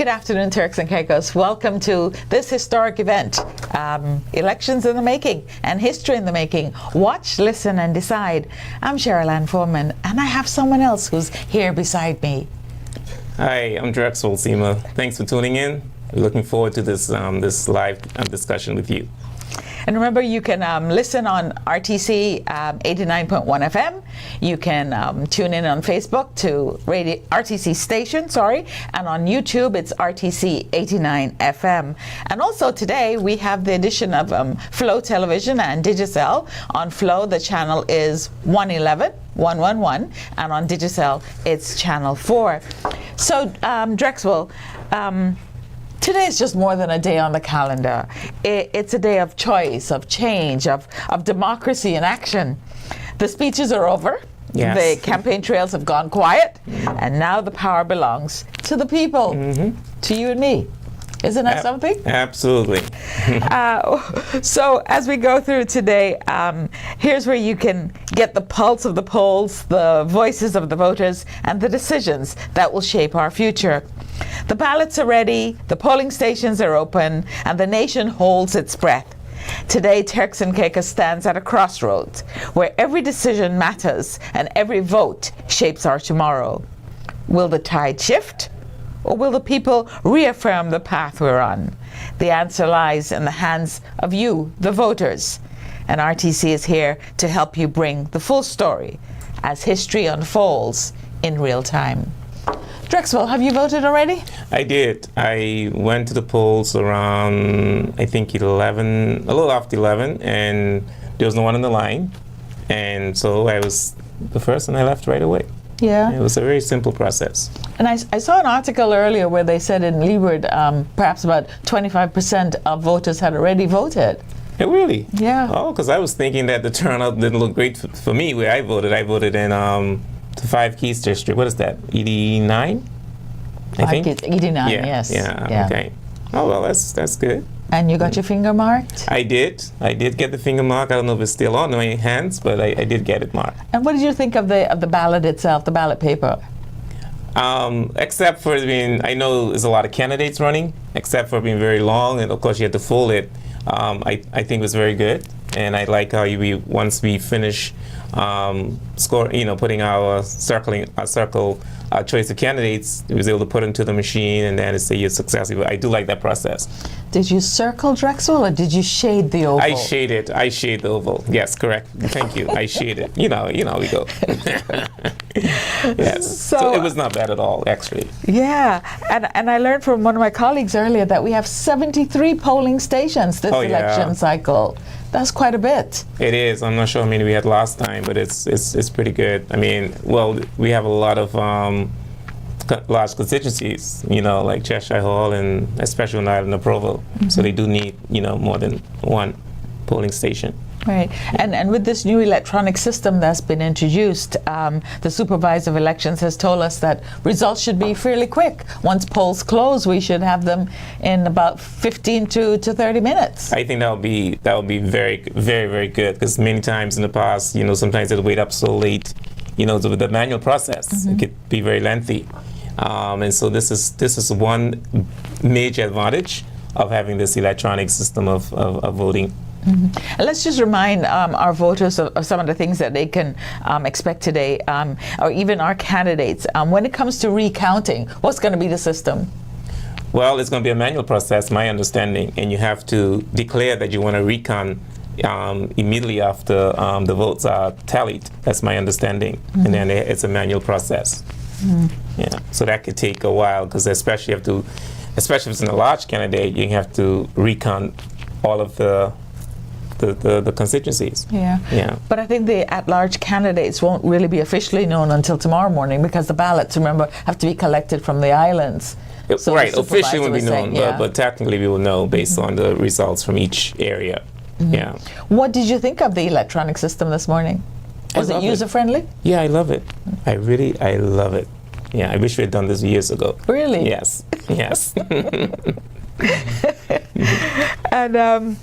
Good afternoon, Turks and Caicos. Welcome to this historic event, Elections in the Making and History in the Making. Watch, listen, and decide. I'm Cheryl Ann Foreman, and I have someone else who's here beside me. Hi, I'm Drexel Seema. Thanks for tuning in. We're looking forward to this live discussion with you. And remember, you can listen on RTC 89.1 FM. You can tune in on Facebook to RTC station, and on YouTube it's RTC 89 FM. And also today we have the addition of Flow Television and Digicel. On Flow, the channel is 111, and on Digicel it's channel 4. So Drexel, today is just more than a day on the calendar. It's a day of choice, of change, of democracy in action. The speeches are over. Yes. The campaign trails have gone quiet. And now the power belongs to the people, to you and me. Isn't that something? Absolutely. So as we go through today, here's where you can get the pulse of the polls, the voices of the voters, and the decisions that will shape our future. The ballots are ready, the polling stations are open, and the nation holds its breath. Today, Turks and Caicos stands at a crossroads where every decision matters and every vote shapes our tomorrow. Will the tide shift, or will the people reaffirm the path we're on? The answer lies in the hands of you, the voters. And RTC is here to help you bring the full story as history unfolds in real time. Drexel, have you voted already? I did. I went to the polls around, I think, 11, a little after 11, and there was no one on the line. And so I was the first, and I left right away. Yeah. It was a very simple process. And I saw an article earlier where they said in Leeward perhaps about 25% of voters had already voted. Yeah, really? Yeah. Oh, because I was thinking that the turnout didn't look great for me where I voted. I voted in the 5 Keys District. What is that? 89? I think? 89, yeah, yes. Yeah, okay. Oh, well, that's good. And you got your finger marked? I did get the finger mark. I don't know if it's still on my hands, but I did get it marked. And what did you think of the ballot itself, the ballot paper? Except for being, I know there's a lot of candidates running, except for being very long, and of course you have to fold it. I think it was very good, and I like how once we finish putting our circle choice of candidates, it was able to put into the machine and then say you're successful. I do like that process. Did you circle, Drexel, or did you shade the oval? I shade the oval. Yes, correct. Thank you. I shade it. You know, we go. Yes. So it was not bad at all, actually. Yeah, and I learned from one of my colleagues earlier that we have 73 polling stations this election cycle. That's quite a bit. It is. I'm not sure how many we had last time, but it's pretty good. I mean, well, we have a lot of large constituencies, like Cheshire Hall and especially on the island of Provo. So they do need, more than one polling station. Right, and with this new electronic system that's been introduced, the supervisor of elections has told us that results should be fairly quick. Once polls close, we should have them in about 15 to 30 minutes. I think that would be very, very, very good, because many times in the past, sometimes they'll wait up so late, the manual process. It could be very lengthy, and so this is one major advantage of having this electronic system of voting. And let's just remind our voters of some of the things that they can expect today, or even our candidates. When it comes to recounting, what's going to be the system? Well, it's going to be a manual process, my understanding, and you have to declare that you want to recount immediately after the votes are tallied. That's my understanding. And then it's a manual process. Yeah, so that could take a while, because especially if it's in a large candidate, you have to recount all of the constituencies. Yeah. But I think the at-large candidates won't really be officially known until tomorrow morning, because the ballots, remember, have to be collected from the islands. So right, officially won't be known, but technically we will know based on the results from each area. Yeah. What did you think of the electronic system this morning? Was it user-friendly? Yeah, I love it. I love it. Yeah, I wish we had done this years ago. Really? Yes. And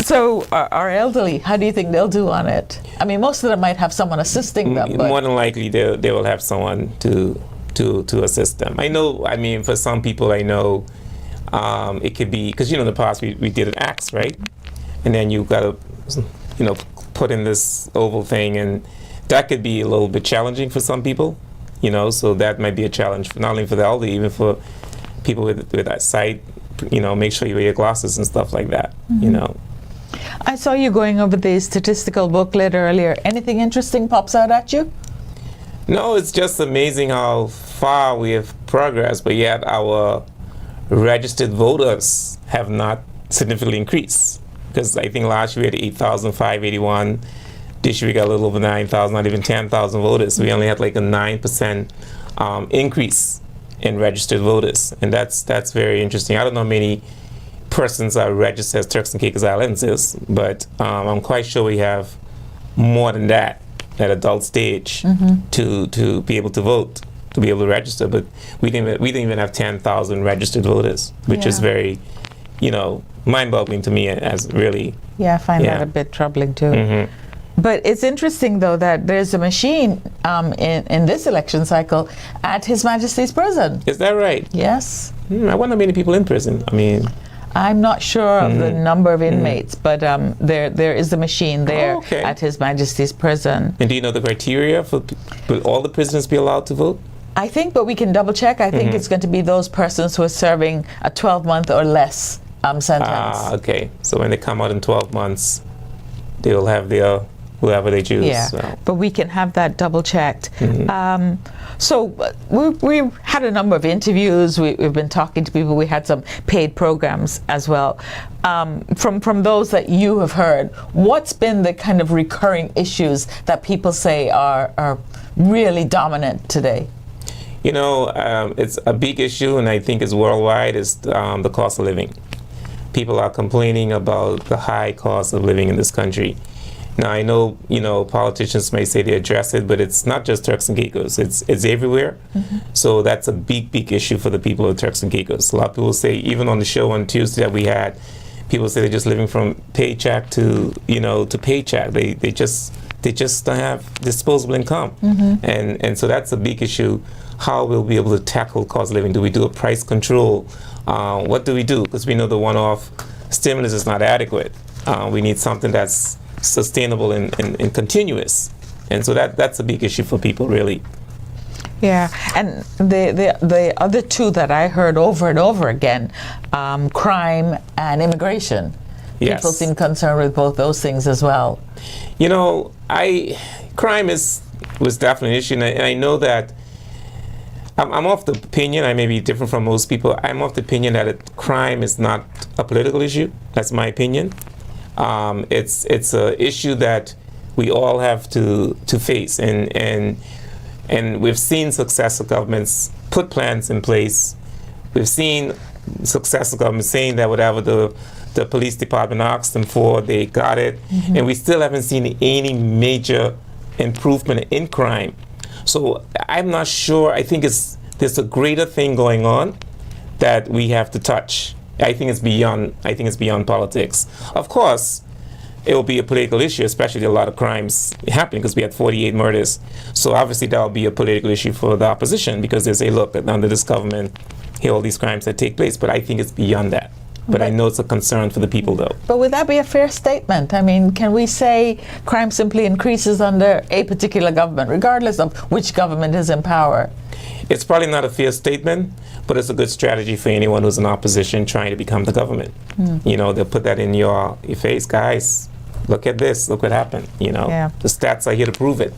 so our elderly, how do you think they'll do on it? I mean, most of them might have someone assisting them. But more than likely, they will have someone to to assist them. I know, I mean, for some people I know it could be, because, in the past we did an axe, right? And then you got to, put in this oval thing, and that could be a little bit challenging for some people, so that might be a challenge, not only for the elderly, even for people with that sight, make sure you wear your glasses and stuff like that, I saw you going over the statistical booklet earlier. Anything interesting pops out at you? No, it's just amazing how far we have progressed, but yet our registered voters have not significantly increased. Because I think last year we had 8,581. This year we got a little over 9,000, not even 10,000 voters. We only had like a 9% increase in registered voters. And that's very interesting. I don't know how many persons are registered as Turks and Caicos Islanders, but I'm quite sure we have more than that at adult stage to be able to vote, to be able to register. But we didn't even have 10,000 registered voters, which is very, mind-boggling to me as really. Yeah, I find that a bit troubling too. But it's interesting though that there's a machine in this election cycle at His Majesty's prison. Is that right? Yes. I wonder how many people in prison. I mean, I'm not sure of the number of inmates, but there is a machine there at His Majesty's prison. And do you know the criteria for will all the prisoners be allowed to vote? I think, but we can double check. I think it's going to be those persons who are serving a 12-month or less sentence. Okay. So when they come out in 12 months, they'll have their whoever they choose. Yeah, so. But we can have that double checked. So we had a number of interviews. We've been talking to people. We had some paid programs as well. From those that you have heard, what's been the kind of recurring issues that people say are really dominant today? It's a big issue, and I think it's worldwide, is the cost of living. People are complaining about the high cost of living in this country. Now, I know, politicians may say they address it, but it's not just Turks and Caicos. It's everywhere. So that's a big, big issue for the people of Turks and Caicos. A lot of people say, even on the show on Tuesday that we had, people say they're just living from paycheck to paycheck. They just don't have disposable income. And so that's a big issue. How we'll be able to tackle cost of living? Do we do a price control? What do we do? Because we know the one-off stimulus is not adequate. We need something that's sustainable and continuous. And so that's a big issue for people, really. Yeah, and the other two that I heard over and over again, crime and immigration. Yes. People seem concerned with both those things as well. Crime was definitely an issue, and I know that I'm of the opinion, I may be different from most people, I'm of the opinion that crime is not a political issue. That's my opinion. It's an issue that we all have to face, and we've seen successful governments put plans in place. We've seen successful governments saying that whatever the police department asked them for, they got it, and we still haven't seen any major improvement in crime. So I'm not sure. I think there's a greater thing going on that we have to touch. I think it's beyond politics. Of course, it will be a political issue, especially a lot of crimes happening, because we had 48 murders. So obviously that will be a political issue for the opposition, because they say, look, under this government, here are all these crimes that take place. But I think it's beyond that. But I know it's a concern for the people, though. But would that be a fair statement? I mean, can we say crime simply increases under a particular government, regardless of which government is in power? It's probably not a fair statement, but it's a good strategy for anyone who's in opposition trying to become the government. They'll put that in your face, guys. Look at this. Look what happened. The stats are here to prove it.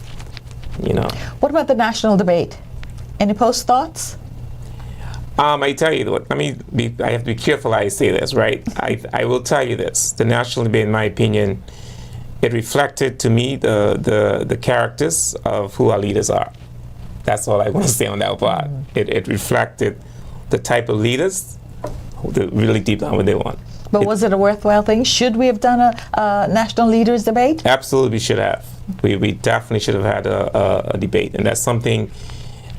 What about the national debate? Any post thoughts? I tell you what. I have to be careful how I say this, right? I will tell you this. The national debate, in my opinion, it reflected to me the characters of who our leaders are. That's all I want to say on that part. It reflected the type of leaders who really deep down what they want. But was it a worthwhile thing? Should we have done a national leaders debate? Absolutely, we should have. We definitely should have had a debate, and that's something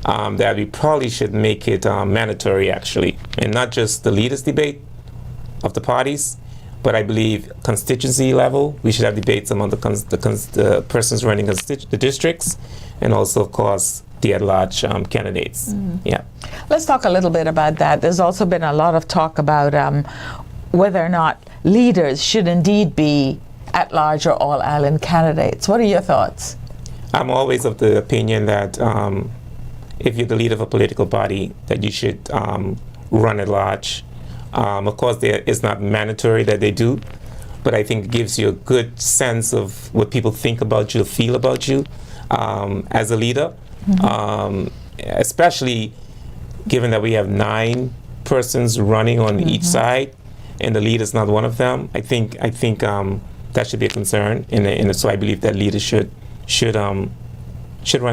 that we probably should make it mandatory, actually, and not just the leaders debate of the parties, But I believe constituency level, we should have debates among the persons running the districts, and also, of course, the at-large candidates. Yeah. Let's talk a little bit about that. There's also been a lot of talk about whether or not leaders should indeed be at-large or all-island candidates. What are your thoughts? I'm always of the opinion that if you're the leader of a political party, that you should run at large. Of course, it's not mandatory that they do, but I think it gives you a good sense of what people think about you, feel about you as a leader, especially given that we have 9 persons running on each side, and the leader is not one of them. I think that should be a concern, and so I believe that leaders should run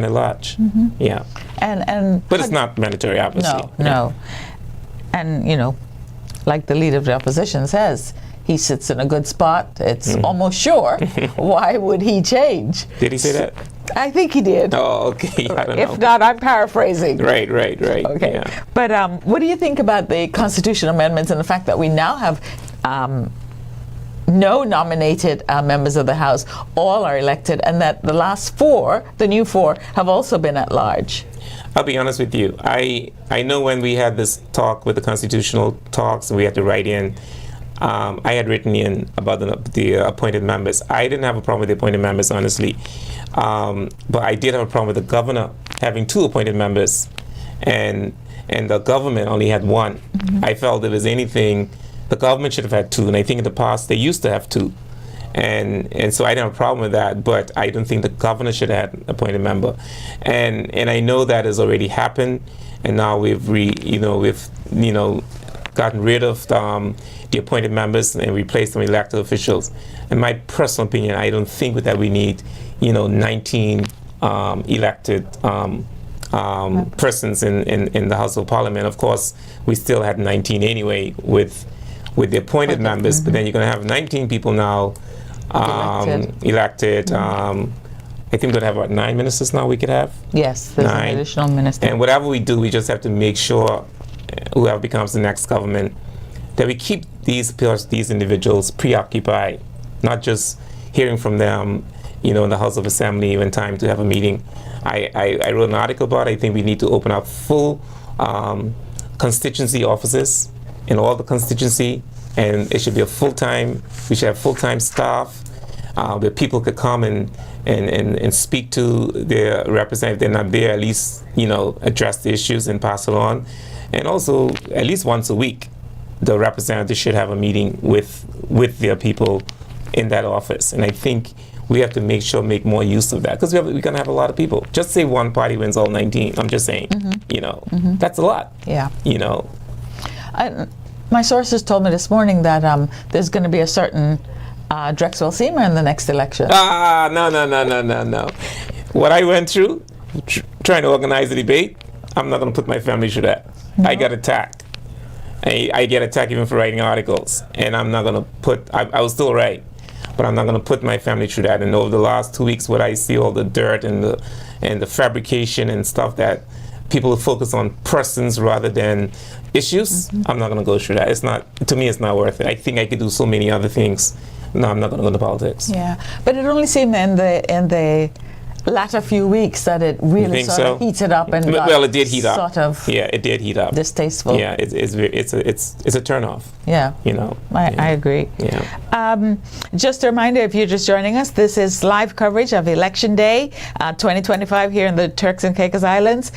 at large. Yeah, but it's not mandatory, obviously. No. And like the leader of the opposition says, he sits in a good spot. It's almost sure. Why would he change? Did he say that? I think he did. Oh, okay. I don't know. If not, I'm paraphrasing. Right. Okay. Yeah. But what do you think about the constitutional amendments and the fact that we now have no nominated members of the House, all are elected, and that the last 4, the new 4, have also been at large? I'll be honest with you. I know when we had this talk with the constitutional talks, and we had to write in, I had written in about the appointed members. I didn't have a problem with the appointed members, honestly. But I did have a problem with the governor having 2 appointed members, and the government only had 1. I felt if there's anything, the government should have had 2, and I think in the past they used to have 2. And so I didn't have a problem with that, but I don't think the governor should have had an appointed member. And I know that has already happened, and now we've gotten rid of the appointed members and replaced them with elected officials. In my personal opinion, I don't think that we need 19 elected persons in the House of Parliament. Of course, we still had 19 anyway with the appointed members, but then you're going to have 19 people now elected. I think we're going to have about 9 ministers now we could have. Yes, there's 9 an additional minister. And whatever we do, we just have to make sure, whoever becomes the next government, that we keep these individuals preoccupied, not just hearing from them, in the House of Assembly when time to have a meeting. I wrote an article about it. I think we need to open up full constituency offices in all the constituency, and it should be we should have full-time staff where people could come and speak to their representative. If they're not there, at least, address the issues and pass it on. And also, at least once a week, the representative should have a meeting with their people in that office. And I think we have to make more use of that, because we're going to have a lot of people. Just say one party wins all 19. I'm just saying, that's a lot. Yeah. My sources told me this morning that there's going to be a certain Drexel Seamer in the next election. No. What I went through, trying to organize the debate, I'm not going to put my family through that. No. I got attacked. I get attacked even for writing articles, and I'm not going to I will still write, but I'm not going to put my family through that. And over the last 2 weeks, what I see, all the dirt and the fabrication and stuff, that people focus on persons rather than issues, I'm not going to go through that. To me, it's not worth it. I think I could do so many other things. No, I'm not going to go into politics. Yeah, but it only seemed in the latter few weeks that it really sort of heated up and it did heat up. Sort of it did heat up. Distasteful. Yeah, it's a turnoff. Yeah, I agree. Yeah. Just a reminder, if you're just joining us, this is live coverage of Election Day 2025 here in the Turks and Caicos Islands.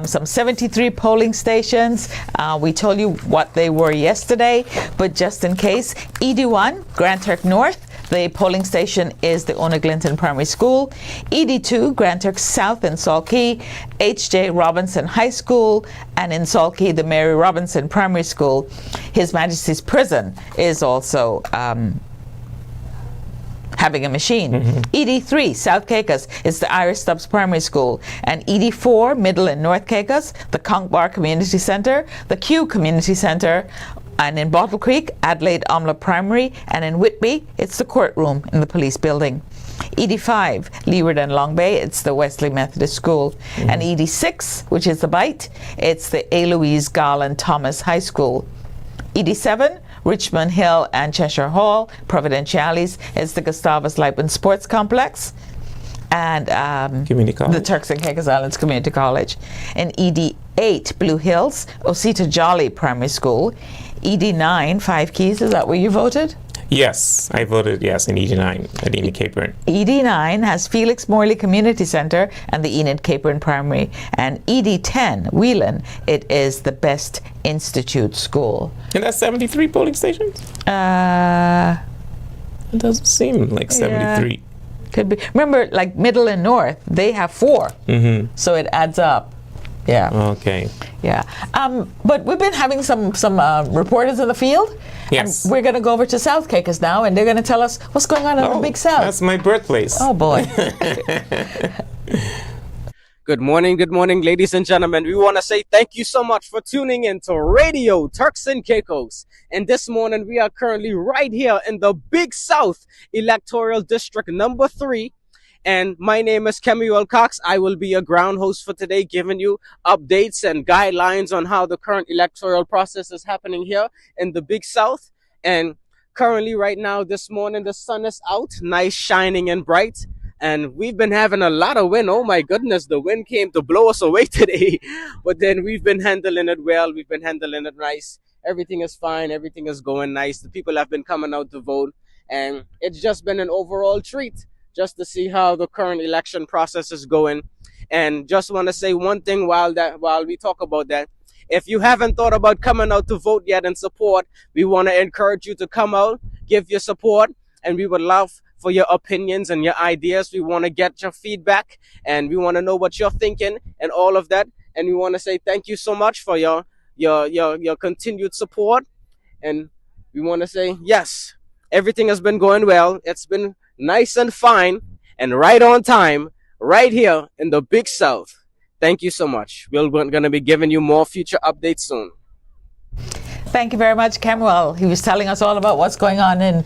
Some 73 polling stations. We told you what they were yesterday, but just in case, ED1, Grand Turk North. The polling station is the Ona Glinton Primary School. ED2, Grand Turk South in Salt Key, H.J. Robinson High School, and in Salt Key, the Mary Robinson Primary School. His Majesty's Prison is also having a machine. ED3, South Caicos, is the Irish Stubbs Primary School. And ED4, Middle and North Caicos, the Conch Bar Community Centre, the Kew Community Centre, and in Bottle Creek, Adelaide Omla Primary, and in Whitby, it's the courtroom in the police building. ED5, Leeward and Long Bay, it's the Wesley Methodist School. And ED6, which is the Bight, it's the A. Louise Garland Thomas High School. ED7, Richmond Hill and Cheshire Hall. Providenciales is the Gustavus Lightman Sports Complex. And Community College. the Turks and Caicos Islands Community College. In ED8, Blue Hills, Osita Jolly Primary School. ED9, Five Keys, is that where you voted? Yes, I voted yes in ED9 at Enid Capron. ED9 has Felix Morley Community Center and the Enid Capron Primary. And ED10, Whelan, it is the Best Institute School. And that's 73 polling stations? It doesn't seem like 73. Yeah. Could be. Remember, like Middle and North, they have 4. So it adds up. Yeah. Okay. Yeah. But we've been having some reporters in the field. Yes. And we're going to go over to South Caicos now, and they're going to tell us what's going on in the Big South. That's my birthplace. Oh, boy. Good morning, ladies and gentlemen. We want to say thank you so much for tuning in to Radio Turks and Caicos. And this morning, we are currently right here in the Big South Electoral District number 3. And my name is Kemuel Cox. I will be your ground host for today, giving you updates and guidelines on how the current electoral process is happening here in the Big South. And currently, right now, this morning, the sun is out, nice, shining, and bright. And we've been having a lot of wind. Oh my goodness, the wind came to blow us away today. But then we've been handling it well. We've been handling it nice. Everything is fine. Everything is going nice. The people have been coming out to vote. And it's just been an overall treat just to see how the current election process is going. And just want to say one thing while we talk about that. If you haven't thought about coming out to vote yet and support, we want to encourage you to come out, give your support, and we would love for your opinions and your ideas. We want to get your feedback, and we want to know what you're thinking and all of that. And we want to say thank you so much for your continued support. And we want to say, yes, everything has been going well. It's been nice and fine and right on time, right here in the Big South. Thank you so much. We're going to be giving you more future updates soon. Thank you very much, Kemuel. He was telling us all about what's going on in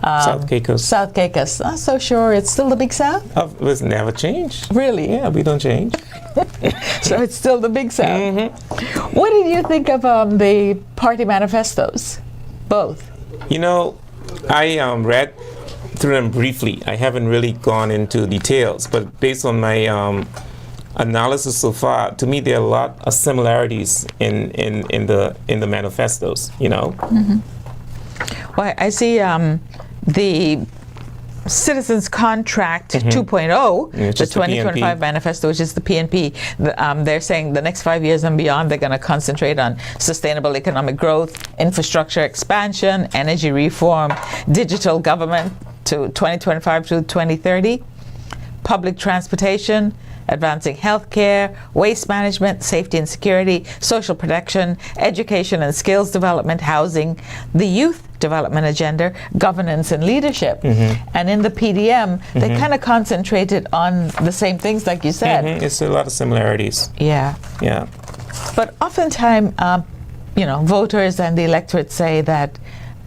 South Caicos. South Caicos. Not so sure it's still the Big South? It's never changed. Really? Yeah, we don't change. So it's still the Big South. What did you think of the party manifestos? Both. You know, I read through them briefly. I haven't really gone into details, but based on my analysis so far, to me there are a lot of similarities in the manifestos. You know. Well, I see the Citizens Contract 2.0, the 2025 manifesto, which is the PNP. They're saying the next 5 years and beyond, they're going to concentrate on sustainable economic growth, infrastructure expansion, energy reform, digital government to 2025 to 2030, public transportation, advancing healthcare, waste management, safety and security, social protection, education and skills development, housing, the youth development agenda, governance and leadership. And in the PDM, they kind of concentrated on the same things like you said. It's a lot of similarities. Yeah. Yeah. But oftentimes, voters and the electorate say that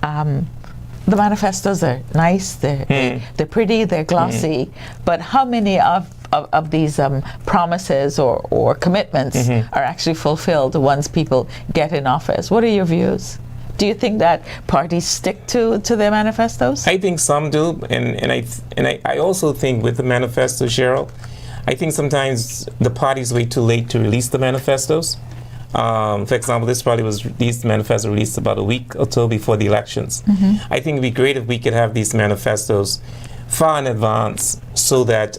the manifestos are nice, they're pretty, they're glossy, but how many of these promises or commitments are actually fulfilled once people get in office? What are your views? Do you think that parties stick to their manifestos? I think some do, and I also think with the manifesto, Cheryl, I think sometimes the parties wait too late to release the manifestos. For example, these manifestos released about a week or so before the elections. I think it'd be great if we could have these manifestos far in advance so that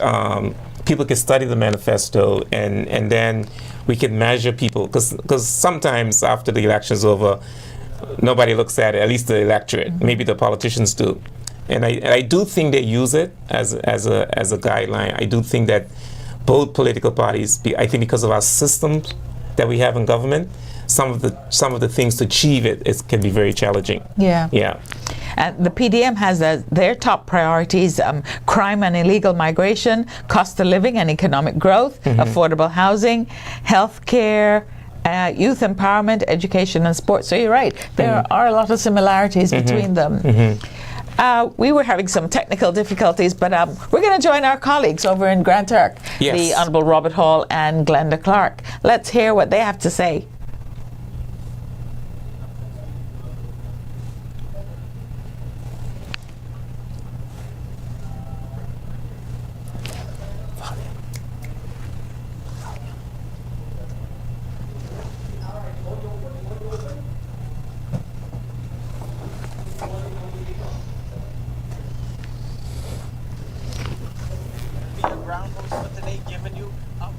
people can study the manifesto and then we can measure people, because sometimes after the election's over, nobody looks at it, at least the electorate. Maybe the politicians do. And I do think they use it as a guideline. I do think that both political parties, I think because of our systems that we have in government, some of the things to achieve it can be very challenging. Yeah. Yeah. And the PDM has their top priorities: crime and illegal migration, cost of living and economic growth, affordable housing, health care, youth empowerment, education and sports. So you're right, there are a lot of similarities between them. We were having some technical difficulties, but we're going to join our colleagues over in Grand Turk, the Honorable Robert Hall and Glenda Clark. Let's hear what they have to say. they giving you up?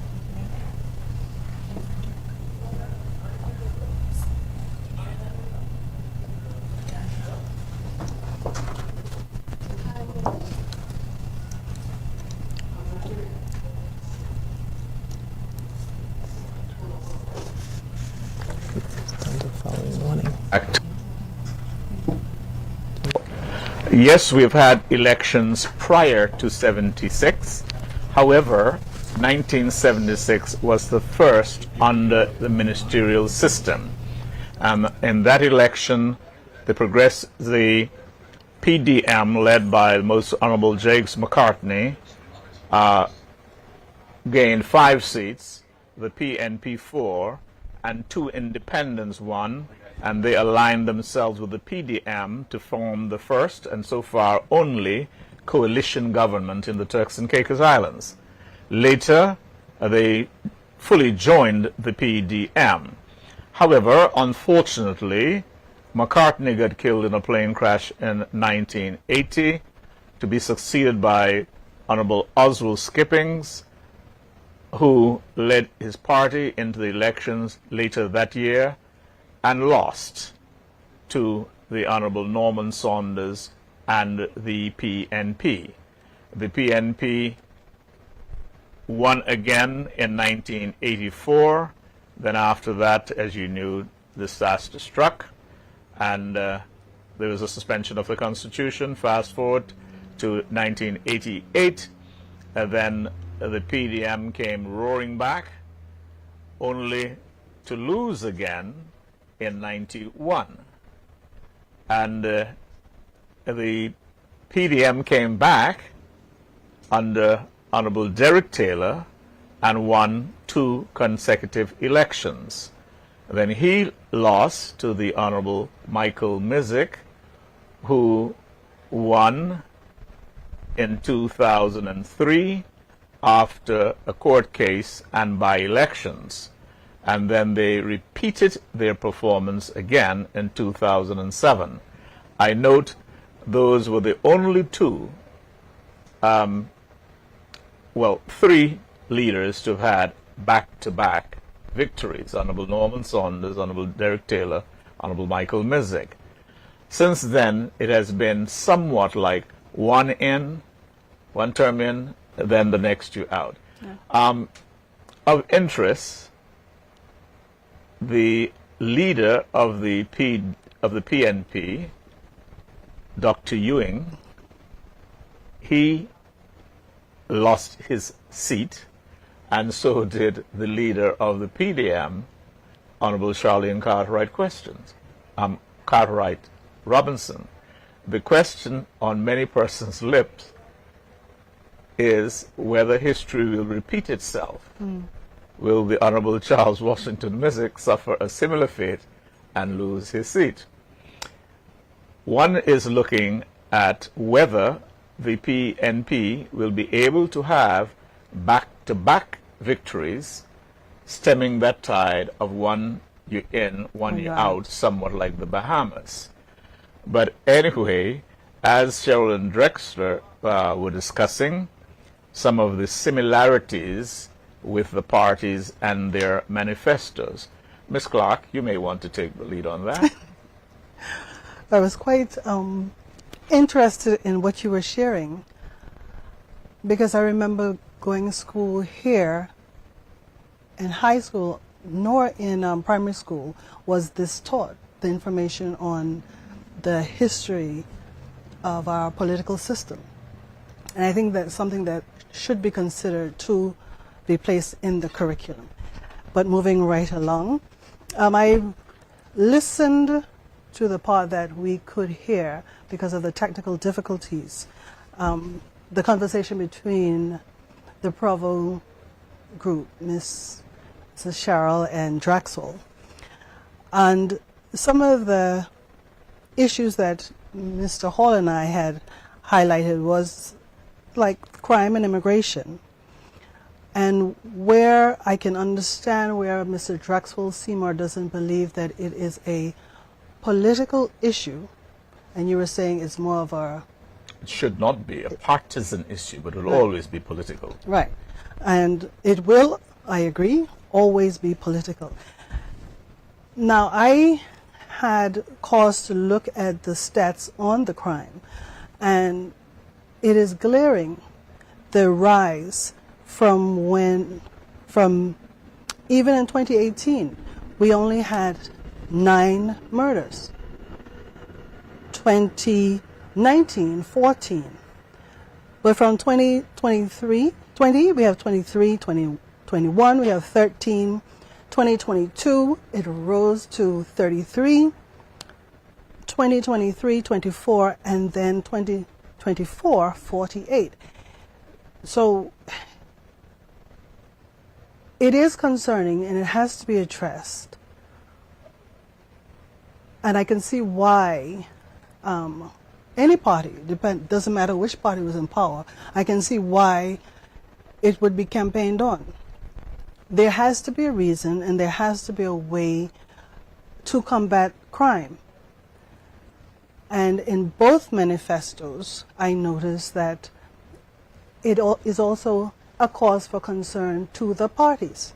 Yes, we've had elections prior to 76. However, 1976 was the first under the ministerial system. In that election, the PDM, led by the Most Honorable James McCartney, gained 5 seats, the PNP 4, and 2 independents won, and they aligned themselves with the PDM to form the first and so far only coalition government in the Turks and Caicos Islands. Later, they fully joined the PDM. However, unfortunately, McCartney got killed in a plane crash in 1980 to be succeeded by Honorable Oswald Skippings, who led his party into the elections later that year and lost to the Honorable Norman Saunders and the PNP. The PNP won again in 1984. Then after that, as you knew, disaster struck, and there was a suspension of the Constitution. Fast forward to 1988, and then the PDM came roaring back, only to lose again in 91. And the PDM came back under Honorable Derek Taylor and won 2 consecutive elections. Then he lost to the Honorable Michael Mizik, who won in 2003 after a court case and by-elections. And then they repeated their performance again in 2007. I note those were the only 2, 3 leaders to have had back-to-back victories: Honorable Norman Saunders, Honorable Derek Taylor, Honorable Michael Mizik. Since then, it has been somewhat like one term in, then the next 2 out. Yeah. Of interest, the leader of the PNP, Dr. Ewing, he lost his seat, and so did the leader of the PDM, Honorable Charlene Cartwright Robinson. The question on many persons' lips is whether history will repeat itself. Will the Honorable Charles Washington Mizik suffer a similar fate and lose his seat? One is looking at whether the PNP will be able to have back-to-back victories, stemming that tide of one year in, one year out, somewhat like the Bahamas. But anyway, as Cheryl and Drexler were discussing, some of the similarities with the parties and their manifestos. Ms. Clark, you may want to take the lead on that. I was quite interested in what you were sharing, because I remember going to school here in high school, nor in primary school was this taught, the information on the history of our political system. And I think that's something that should be considered to be placed in the curriculum. But moving right along, I listened to the part that we could hear because of the technical difficulties, the conversation between the Provo group, Mrs. Cheryl and Drexel, and some of the issues that Mr. Hall and I had highlighted was like crime and immigration, and where I can understand where Mr. Drexel Seymour doesn't believe that it is a political issue, and you were saying it's more of a it should not be a partisan issue, but it will always be political. Right. And it will, I agree, always be political. Now, I had cause to look at the stats on the crime, and it is glaring, the rise from even in 2018, we only had 9 murders. 2019, 14. But from 2023, we have 23, 2021, we have 13. 2022, it rose to 33. 2023, 24, and then 2024, 48. So it is concerning, and it has to be addressed. And I can see why any party, doesn't matter which party was in power, I can see why it would be campaigned on. There has to be a reason, and there has to be a way to combat crime. And in both manifestos, I noticed that it is also a cause for concern to the parties.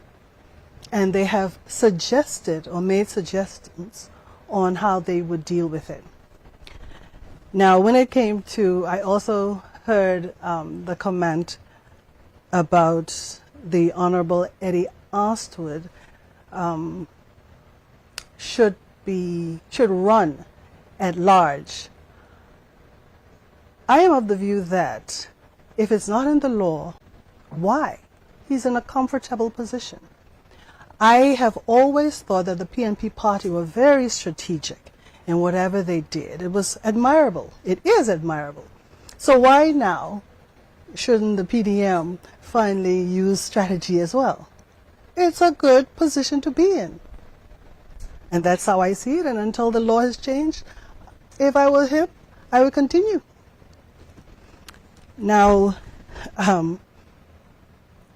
And they have suggested or made suggestions on how they would deal with it. Now, when it came to, I also heard the comment about the Honorable Eddie Ostwood should run at large. I am of the view that if it's not in the law, why? He's in a comfortable position. I have always thought that the PNP party were very strategic in whatever they did. It was admirable. It is admirable. So why now shouldn't the PDM finally use strategy as well? It's a good position to be in. And that's how I see it. And until the law has changed, if I were him, I would continue. Now,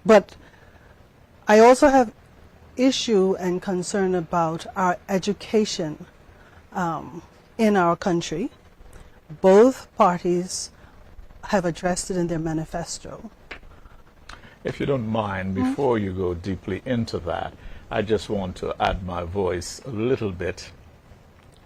but I also have issue and concern about our education in our country. Both parties have addressed it in their manifesto. If you don't mind, before you go deeply into that, I just want to add my voice a little bit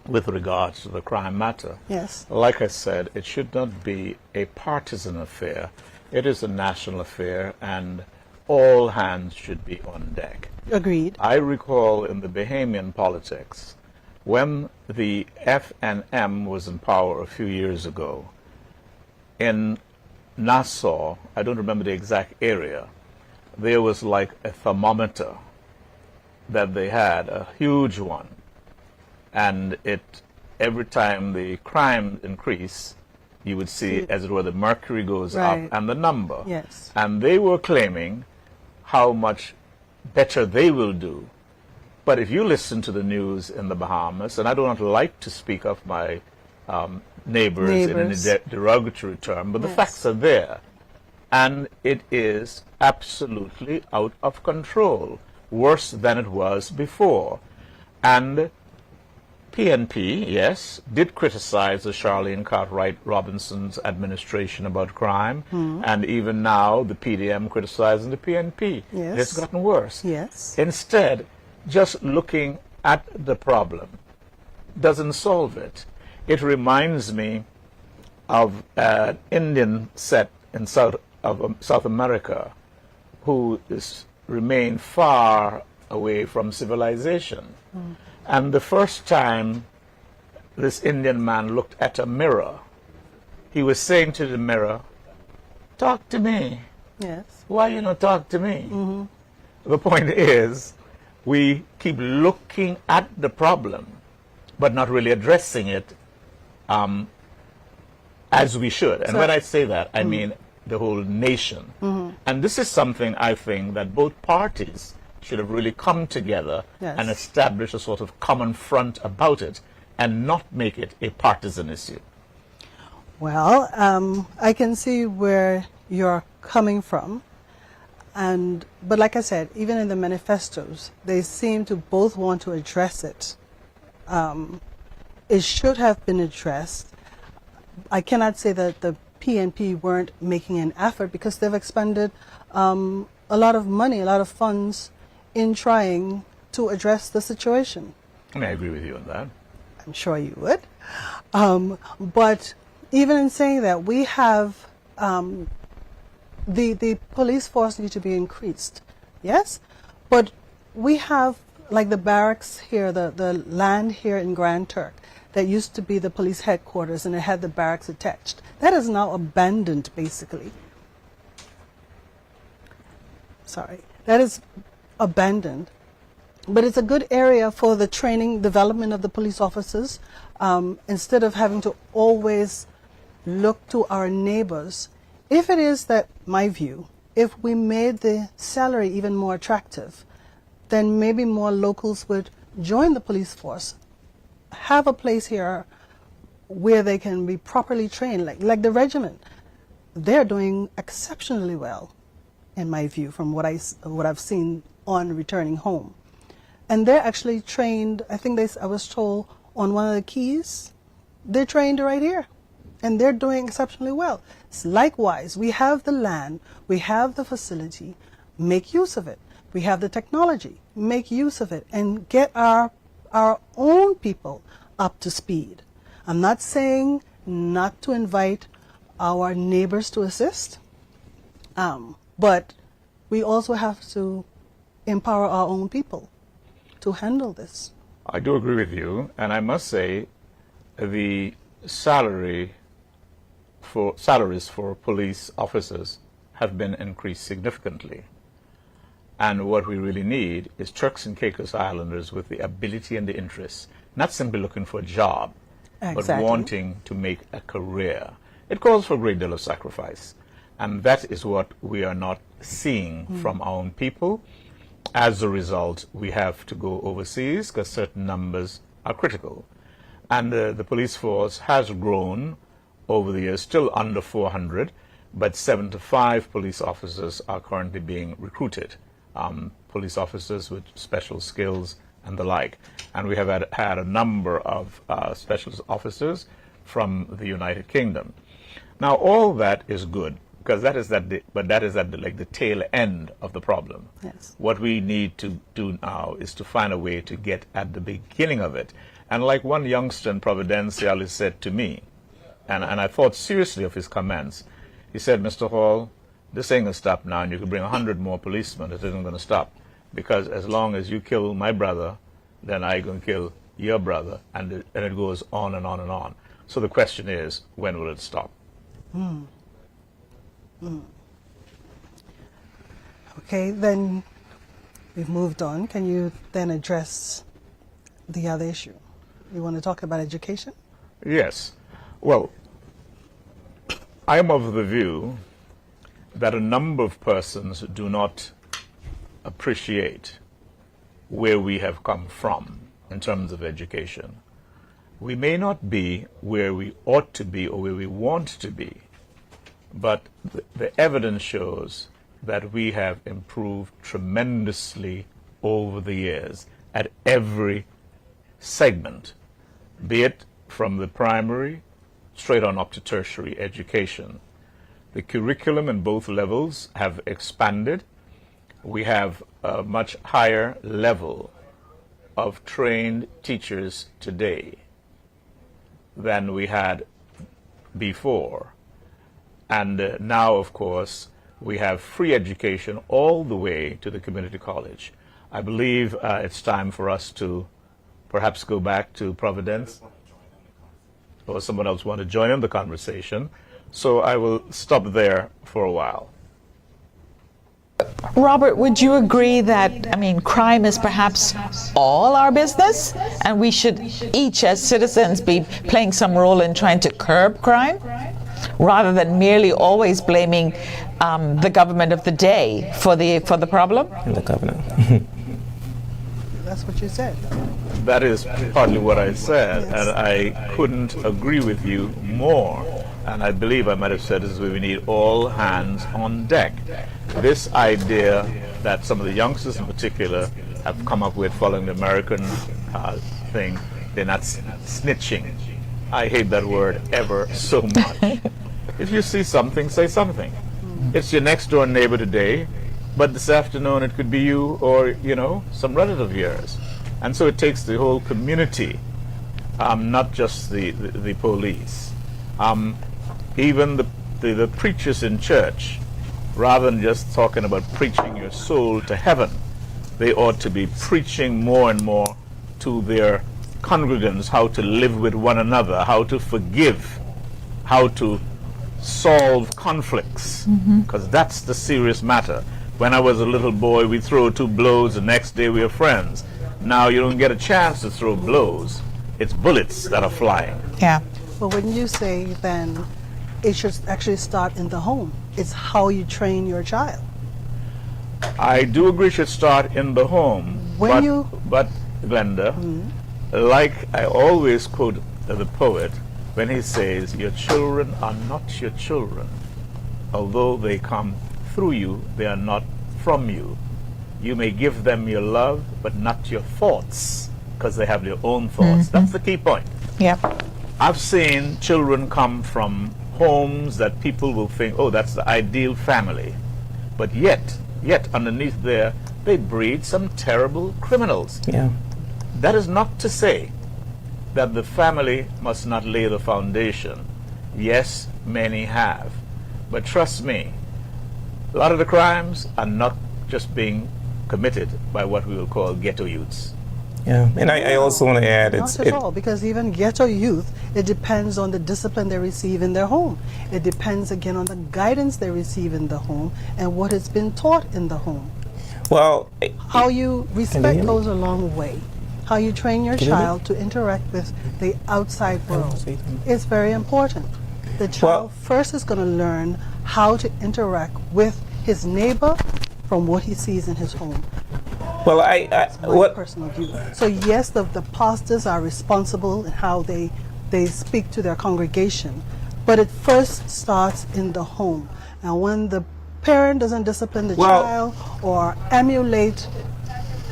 with regards to the crime matter. Yes. Like I said, it should not be a partisan affair. It is a national affair, and all hands should be on deck. Agreed. I recall in the Bahamian politics, when the FNM was in power a few years ago, in Nassau, I don't remember the exact area, there was like a thermometer that they had, a huge one, and every time the crime increased, you would see, as it were, the mercury goes Right. up and the number. Yes. And they were claiming how much better they will do. But if you listen to the news in the Bahamas, and I do not like to speak of my neighbors in any derogatory term, but the facts are there. And it is absolutely out of control, worse than it was before. And PNP, yes, did criticize the Charlene Cartwright Robinson's administration about crime, and even now the PDM criticizing the PNP. Yes. It's gotten worse. Yes. Instead, just looking at the problem doesn't solve it. It reminds me of an Indian set in South America who remain far away from civilization. And the first time this Indian man looked at a mirror, he was saying to the mirror, "Talk to me. Yes. Why you not talk to me?" The point is, we keep looking at the problem, but not really addressing it as we should. And when I say that, I mean the whole nation. And this is something I think that both parties should have really come together and establish a sort of common front about it and not make it a partisan issue. Well, I can see where you're coming from. But like I said, even in the manifestos, they seem to both want to address it. It should have been addressed. I cannot say that the PNP weren't making an effort because they've expended a lot of money, a lot of funds in trying to address the situation. I mean, I agree with you on that. I'm sure you would. But even in saying that, we have the police force need to be increased, yes? But we have, like the barracks here, the land here in Grand Turk, that used to be the police headquarters and it had the barracks attached. That is now abandoned, basically. Sorry. That is abandoned. But it's a good area for the training, development of the police officers. Instead of having to always look to our neighbors. If it is that, my view, if we made the salary even more attractive, then maybe more locals would join the police force, have a place here where they can be properly trained, like the regiment. They're doing exceptionally well, in my view, from what I've seen on returning home. And they're actually trained, I think I was told, on one of the keys. They're trained right here. And they're doing exceptionally well. Likewise, we have the land, we have the facility, make use of it. We have the technology, make use of it, and get our own people up to speed. I'm not saying not to invite our neighbors to assist, but we also have to empower our own people to handle this. I do agree with you, and I must say the salaries for police officers have been increased significantly. And what we really need is Turks and Caicos Islanders with the ability and the interest, not simply looking for a job, Exactly. but wanting to make a career. It calls for a great deal of sacrifice. And that is what we are not seeing from our own people. As a result, we have to go overseas because certain numbers are critical. And the police force has grown over the years, still under 400, but 75 police officers are currently being recruited, police officers with special skills and the like. And we have had a number of special officers from the United Kingdom. Now, all that is good, because that is at the tail end of the problem. Yes. What we need to do now is to find a way to get at the beginning of it. And like one youngster in Providencial said to me, and I thought seriously of his comments, he said, Mr. Hall, this ain't going to stop now, and you could bring 100 more policemen, it isn't going to stop. Because as long as you kill my brother, then I'm going to kill your brother, and it goes on and on and on. So the question is, when will it stop? Okay, then we've moved on. Can you then address the other issue? You want to talk about education? Yes. Well, I am of the view that a number of persons do not appreciate where we have come from in terms of education. We may not be where we ought to be or where we want to be, but the evidence shows that we have improved tremendously over the years at every segment, be it from the primary straight on up to tertiary education. The curriculum in both levels have expanded. We have a much higher level of trained teachers today than we had before. And now, of course, we have free education all the way to the community college. I believe it's time for us to perhaps go back to Providence, or someone else want to join in the conversation. So I will stop there for a while. Robert, would you agree that, crime is perhaps all our business, and we should each as citizens be playing some role in trying to curb crime, rather than merely always blaming the government of the day for the problem? The government. That's what you said. That is partly what I said, and I couldn't agree with you more. And I believe I might have said this is where we need all hands on deck. This idea that some of the youngsters in particular have come up with following the American thing, they're not snitching. I hate that word ever so much. If you see something, say something. It's your next door neighbor today, but this afternoon it could be you or, you know, some relative of yours. And so it takes the whole community, not just the police. Even the preachers in church, rather than just talking about preaching your soul to heaven, they ought to be preaching more and more to their congregants how to live with one another, how to forgive, how to solve conflicts, because that's the serious matter. When I was a little boy, we throw 2 blows, the next day we are friends. Now you don't get a chance to throw blows. It's bullets that are flying. Yeah. But when you say then it should actually start in the home, it's how you train your child. I do agree it should start in the home. But Glenda, like I always quote the poet when he says, your children are not your children. Although they come through you, they are not from you. You may give them your love, but not your thoughts, because they have their own thoughts. That's the key point. Yeah. I've seen children come from homes that people will think, oh, that's the ideal family. But yet underneath there, they breed some terrible criminals. Yeah. That is not to say that the family must not lay the foundation. Yes, many have. But trust me, a lot of the crimes are not just being committed by what we will call ghetto youths. Yeah, and I also want to add, Not at all, because even ghetto youth, it depends on the discipline they receive in their home. It depends again on the guidance they receive in the home and what has been taught in the home. well, How you respect hear me? goes a long way. How you train your Can you hear me? child to interact with the outside world is very important. The child first is going to learn how to interact with his neighbor from what he sees in his home. well, My personal view. So yes, the pastors are responsible in how they speak to their congregation, but it first starts in the home. And when the parent doesn't discipline the child or emulate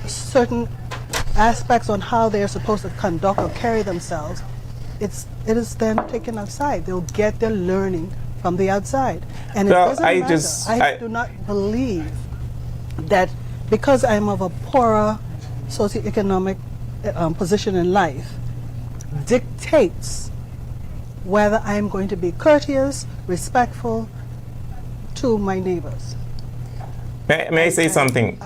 certain aspects on how they are supposed to conduct or carry themselves, it is then taken outside. They'll get their learning from the outside. And it doesn't matter. I do not believe that because I'm of a poorer socioeconomic position in life dictates whether I'm going to be courteous, respectful to my neighbors. may I say something?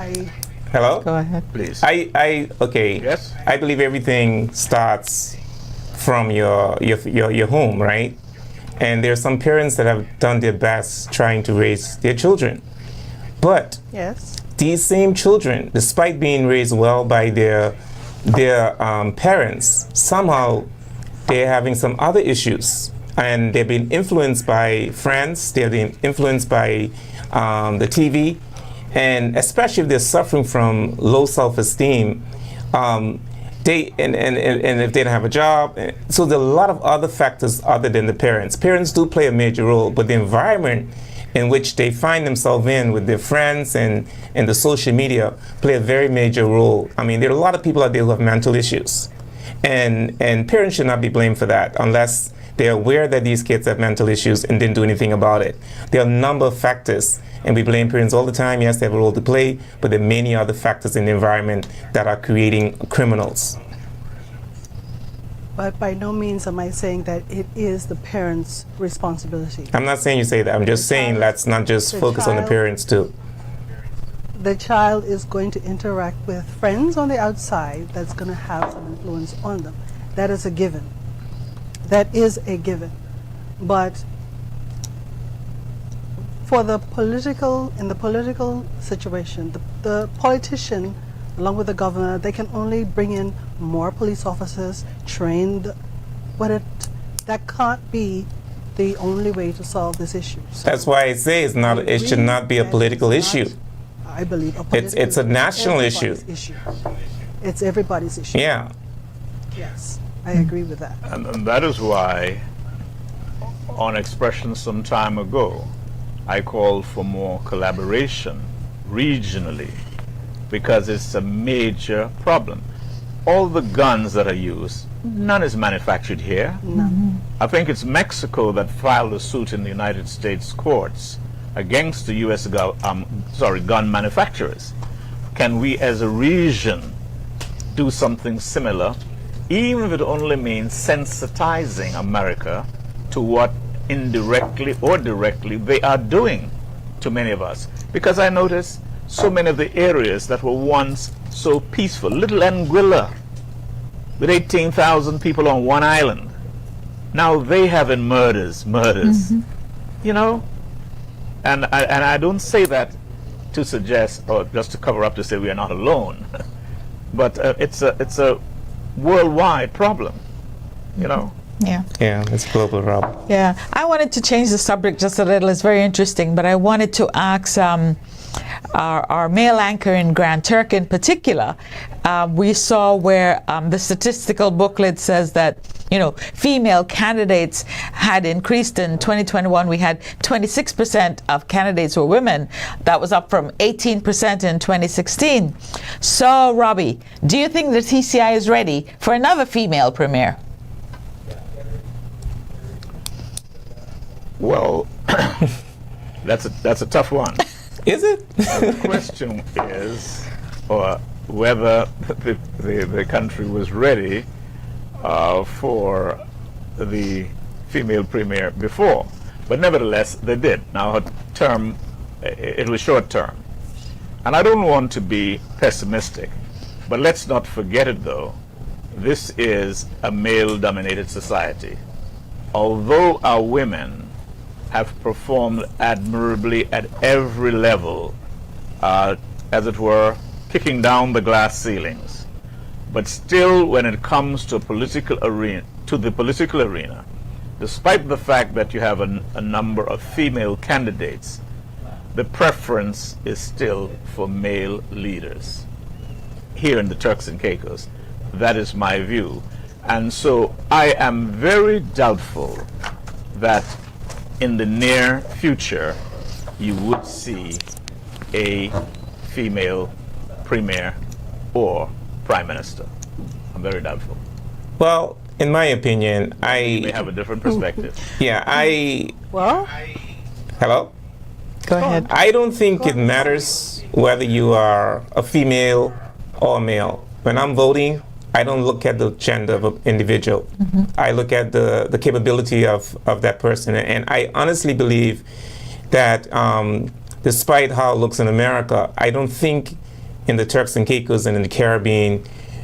Hello? Go ahead. Please. Okay. Yes? I believe everything starts from your home, right? And there are some parents that have done their best trying to raise their children. But Yes. these same children, despite being raised well by their parents, somehow they're having some other issues. And they've been influenced by friends, they've been influenced by the TV, and especially if they're suffering from low self-esteem, and if they don't have a job. So there are a lot of other factors other than the parents. Parents do play a major role, but the environment in which they find themselves in with their friends and the social media play a very major role. I mean, there are a lot of people out there who have mental issues, and parents should not be blamed for that unless they're aware that these kids have mental issues and didn't do anything about it. There are a number of factors, and we blame parents all the time. Yes, they have a role to play, but there are many other factors in the environment that are creating criminals. But by no means am I saying that it is the parents' responsibility. I'm not saying you say that. I'm just saying let's not just focus on the parents too. The child is going to interact with friends on the outside that's going to have some influence on them. That is a given. That is a given. But for in the political situation, the politician, along with the governor, they can only bring in more police officers, trained, but that can't be the only way to solve this issue. So That's why I say it should not be a political issue. I believe It's a national issue. It's everybody's issue. Yeah. Yes, I agree with that. And that is why, on expression some time ago, I called for more collaboration regionally, because it's a major problem. all the guns that are used, none is manufactured here. None. I think it's Mexico that filed a suit in the United States courts against the U.S. Gun manufacturers. Can we as a region do something similar, even if it only means sensitizing America to what indirectly or directly they are doing to many of us? Because I notice so many of the areas that were once so peaceful, little Anguilla, with 18,000 people on one island, now they having murders, you know? And I don't say that to suggest or just to cover up to say we are not alone, but it's a worldwide problem, you know? Yeah. Yeah, it's global, Rob. Yeah, I wanted to change the subject just a little. It's very interesting, but I wanted to ask our male anchor in Grand Turk in particular. We saw where the statistical booklet says that, you know, female candidates had increased in 2021. We had 26% of candidates were women. That was up from 18% in 2016. So, Robbie, do you think the TCI is ready for another female premier? Well, that's a tough one. Is it? The question is whether the country was ready for the female premier before. But nevertheless, they did. Now, her term, it was short term. And I don't want to be pessimistic, but let's not forget it, though. This is a male-dominated society. Although our women have performed admirably at every level, as it were, kicking down the glass ceilings. But still, when it comes to the political arena, despite the fact that you have a number of female candidates, the preference is still for male leaders. Here in the Turks and Caicos, that is my view. And so I am very doubtful that in the near future, you would see a female premier or prime minister. I'm very doubtful. Well, in my opinion, You may have a different perspective. Well, Hello? Go ahead. I don't think it matters whether you are a female or a male. When I'm voting, I don't look at the gender of an individual. I look at the capability of that person. And I honestly believe that despite how it looks in America, I don't think in the Turks and Caicos and in the Caribbean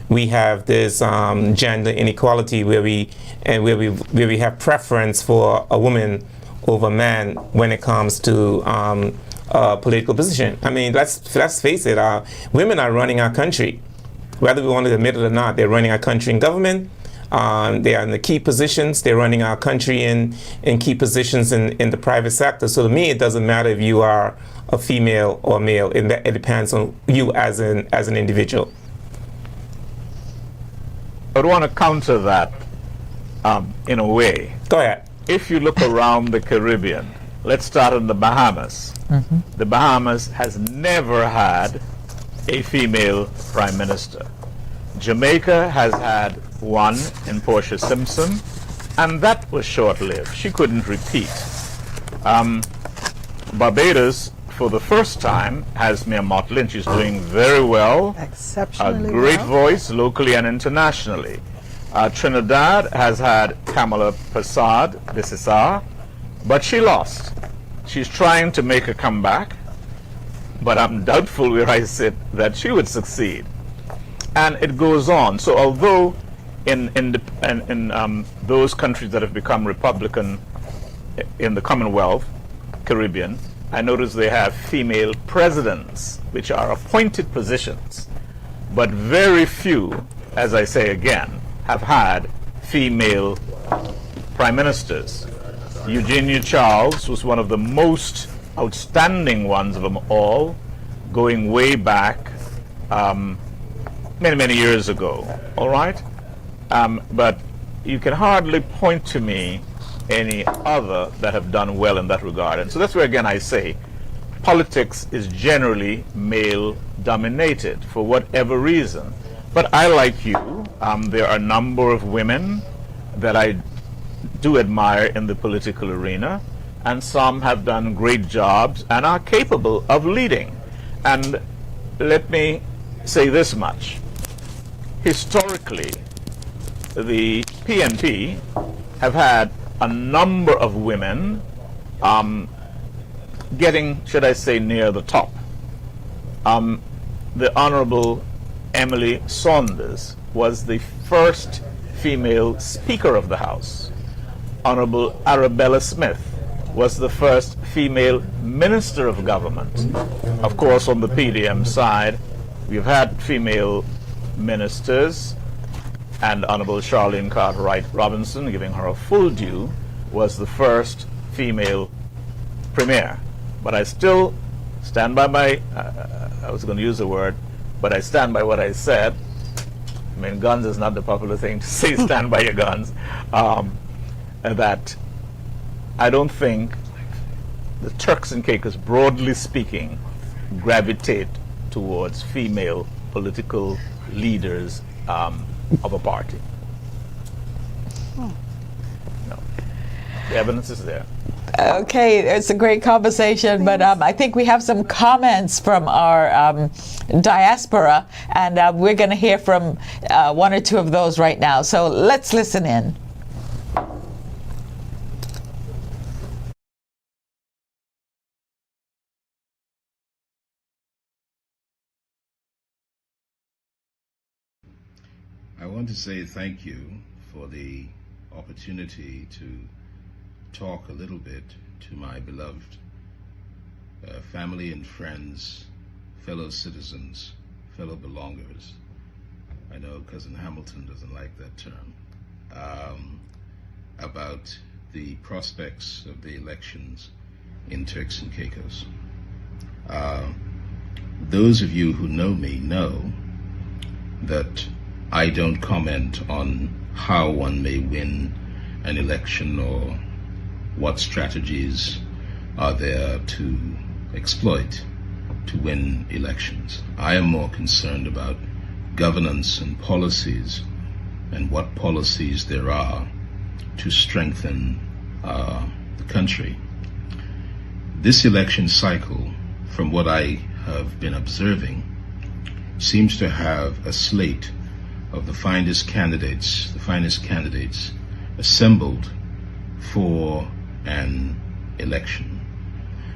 we have this gender inequality where we have preference for a woman over a man when it comes to political position. I mean, let's face it, women are running our country. Whether we want to admit it or not, they're running our country in government. They are in the key positions. They're running our country in key positions in the private sector. So to me, it doesn't matter if you are a female or male. It depends on you as an individual. I would want to counter that in a way. Go ahead. If you look around the Caribbean, let's start in the Bahamas. The Bahamas has never had a female prime minister. Jamaica has had one in Portia Simpson, and that was short-lived. She couldn't repeat. Barbados, for the first time, has Mia Motley. She's doing very well. A exceptionally great well. voice locally and internationally. Trinidad has had Kamala Persad, but she lost. She's trying to make a comeback, but I'm doubtful where I sit that she would succeed. And it goes on. So although in those countries that have become Republican in the Commonwealth, Caribbean, I notice they have female presidents, which are appointed positions. But very few, as I say again, have had female prime ministers. Eugenia Charles was one of the most outstanding ones of them all, going way back many, many years ago, all right? But you can hardly point to me any other that have done well in that regard. And so that's where, again, I say politics is generally male-dominated for whatever reason. But I, like you, there are a number of women that I do admire in the political arena, and some have done great jobs and are capable of leading. And let me say this much. Historically, the PNP have had a number of women getting, should I say, near the top. The Honorable Emily Saunders was the first female Speaker of the House. Honorable Arabella Smith was the first female Minister of Government. Of course, on the PDM side, we've had female ministers, and Honorable Charlene Cartwright Robinson, giving her a full due, was the first female Premier. But I still stand by my, I was going to use the word, but I stand by what I said. I mean, guns is not the popular thing to say, stand by your guns. That I don't think the Turks and Caicos, broadly speaking, gravitate towards female political leaders of a party. No. The evidence is there. Okay, it's a great conversation, but I think we have some comments from our diaspora, and we're going to hear from one or two of those right now. So let's listen in. I want to say thank you for the opportunity to talk a little bit to my beloved family and friends, fellow citizens, fellow belongers. I know Cousin Hamilton doesn't like that term. About the prospects of the elections in Turks and Caicos. Those of you who know me know that I don't comment on how one may win an election or what strategies are there to exploit to win elections. I am more concerned about governance and policies and what policies there are to strengthen the country. This election cycle, from what I have been observing, seems to have a slate of the finest candidates assembled for an election.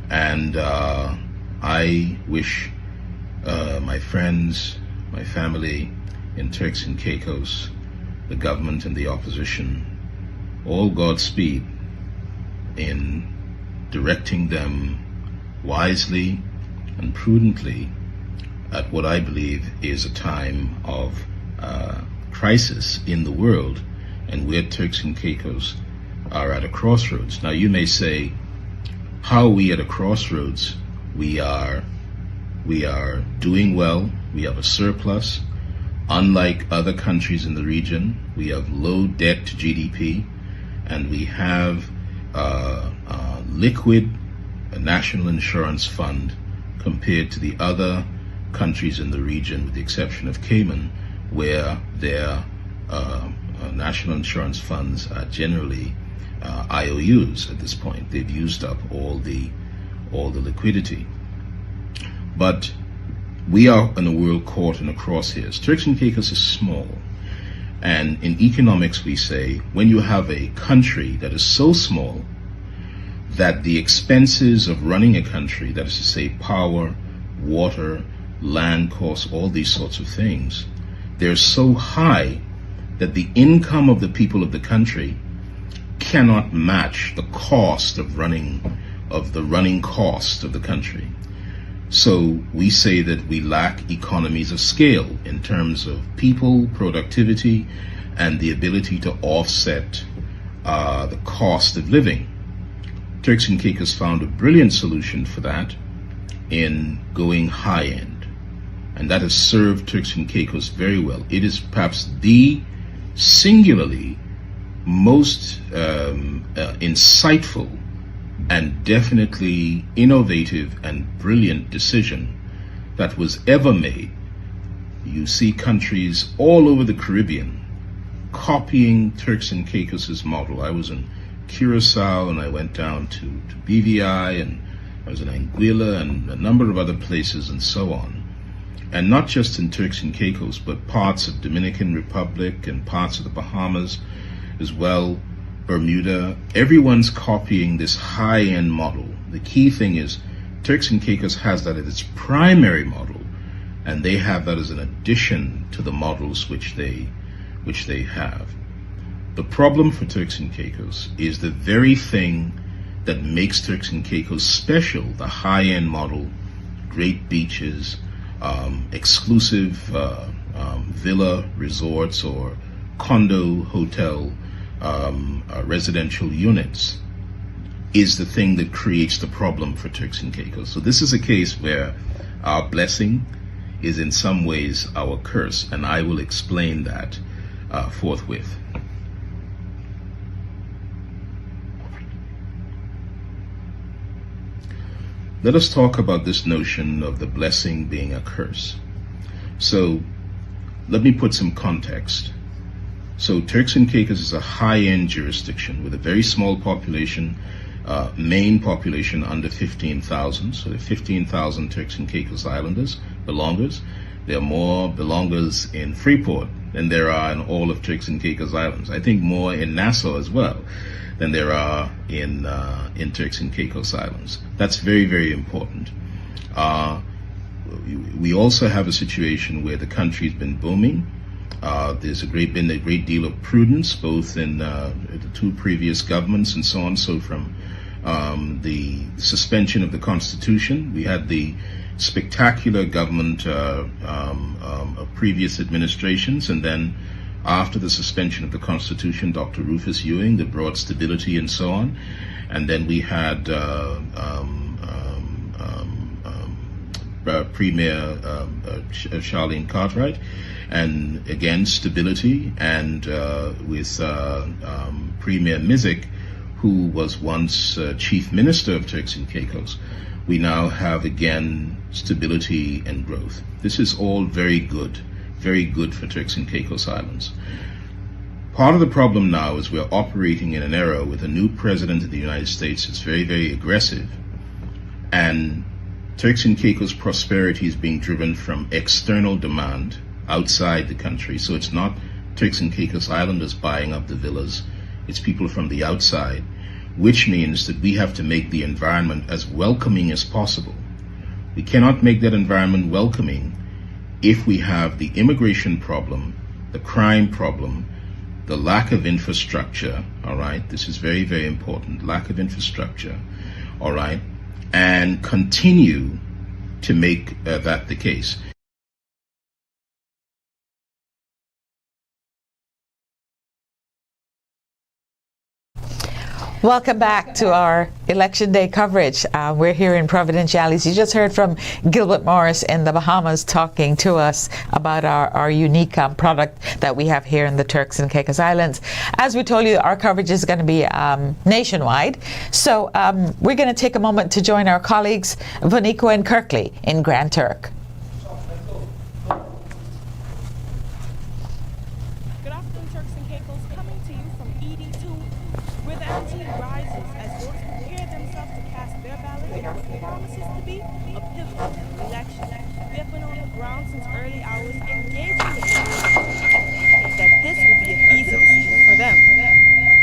And I wish my friends, my family in Turks and Caicos, the government and the opposition, all Godspeed in directing them wisely and prudently at what I believe is a time of crisis in the world, and where Turks and Caicos are at a crossroads. Now you may say, how are we at a crossroads? We are doing well. We have a surplus. Unlike other countries in the region, we have low debt to GDP, and we have liquid national insurance fund compared to the other countries in the region, with the exception of Cayman, where their national insurance funds are generally IOUs at this point. They've used up all the liquidity. But we are in a world caught in a crosshairs. Turks and Caicos is small. And in economics we say, when you have a country that is so small that the expenses of running a country, that is to say power, water, land costs, all these sorts of things, they're so high that the income of the people of the country cannot match the cost of the running cost of the country. So we say that we lack economies of scale in terms of people, productivity, and the ability to offset the cost of living. Turks and Caicos found a brilliant solution for that in going high end. And that has served Turks and Caicos very well. It is perhaps the singularly most insightful and definitely innovative and brilliant decision that was ever made you see countries all over the Caribbean copying Turks and Caicos' model. I was in Curacao and I went down to BVI, and I was in Anguilla and a number of other places and so on. And not just in Turks and Caicos, but parts of Dominican Republic and parts of the Bahamas as well, Bermuda. Everyone's copying this high-end model. The key thing is Turks and Caicos has that as its primary model, and they have that as an addition to the models which they have. The problem for Turks and Caicos is the very thing that makes Turks and Caicos special, the high-end model, great beaches, exclusive villa resorts or condo hotel residential units, is the thing that creates the problem for Turks and Caicos. So this is a case where our blessing is in some ways our curse, and I will explain that forthwith. Let us talk about this notion of the blessing being a curse. So let me put some context. So Turks and Caicos is a high-end jurisdiction with a very small population, main population under 15,000. So there are 15,000 Turks and Caicos Islanders, belongers. There are more belongers in Freeport than there are in all of Turks and Caicos Islands. I think more in Nassau as well than there are in Turks and Caicos Islands. That's very, very important. We also have a situation where the country's been booming. There's been a great deal of prudence, both in the two previous governments and so on. So from the suspension of the Constitution, we had the spectacular government of previous administrations, and then after the suspension of the Constitution, Dr. Rufus Ewing, that brought stability and so on. And then we had Premier Charlene Cartwright, and again stability, and with Premier Mizik, who was once Chief Minister of Turks and Caicos. We now have again stability and growth. This is all very good for Turks and Caicos Islands. Part of the problem now is we're operating in an era with a new president of the United States that's very, very aggressive, and Turks and Caicos prosperity is being driven from external demand outside the country. So it's not Turks and Caicos Islanders buying up the villas, it's people from the outside, which means that we have to make the environment as welcoming as possible. We cannot make that environment welcoming if we have the immigration problem, the crime problem, the lack of infrastructure, all right? This is very, very important, lack of infrastructure, all right? And continue to make that the case. Welcome back to our Election Day coverage. We're here in Providenciales. You just heard from Gilbert Morris in the Bahamas talking to us about our unique product that we have here in the Turks and Caicos Islands. As we told you, our coverage is going to be nationwide. So we're going to take a moment to join our colleagues, Vonico and Kirkley in Grand Turk. Good afternoon, Turks and Caicos, coming to you from ED2, where the altitude rises as voters prepare themselves to cast their ballot in what promises to be a pivotal election. We have been on the ground since early hours, engaging with voters that this will be an easy decision for them.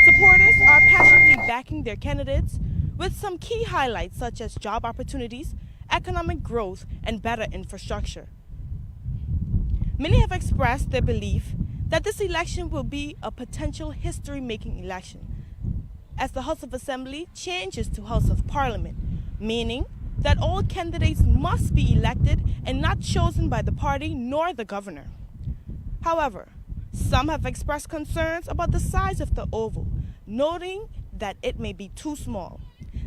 Supporters are passionately backing their candidates with some key highlights such as job opportunities, economic growth, and better infrastructure. Many have expressed their belief that this election will be a potential history-making election, as the House of Assembly changes to House of Parliament, meaning that all candidates must be elected and not chosen by the party nor the governor. However, some have expressed concerns about the size of the oval, noting that it may be too small.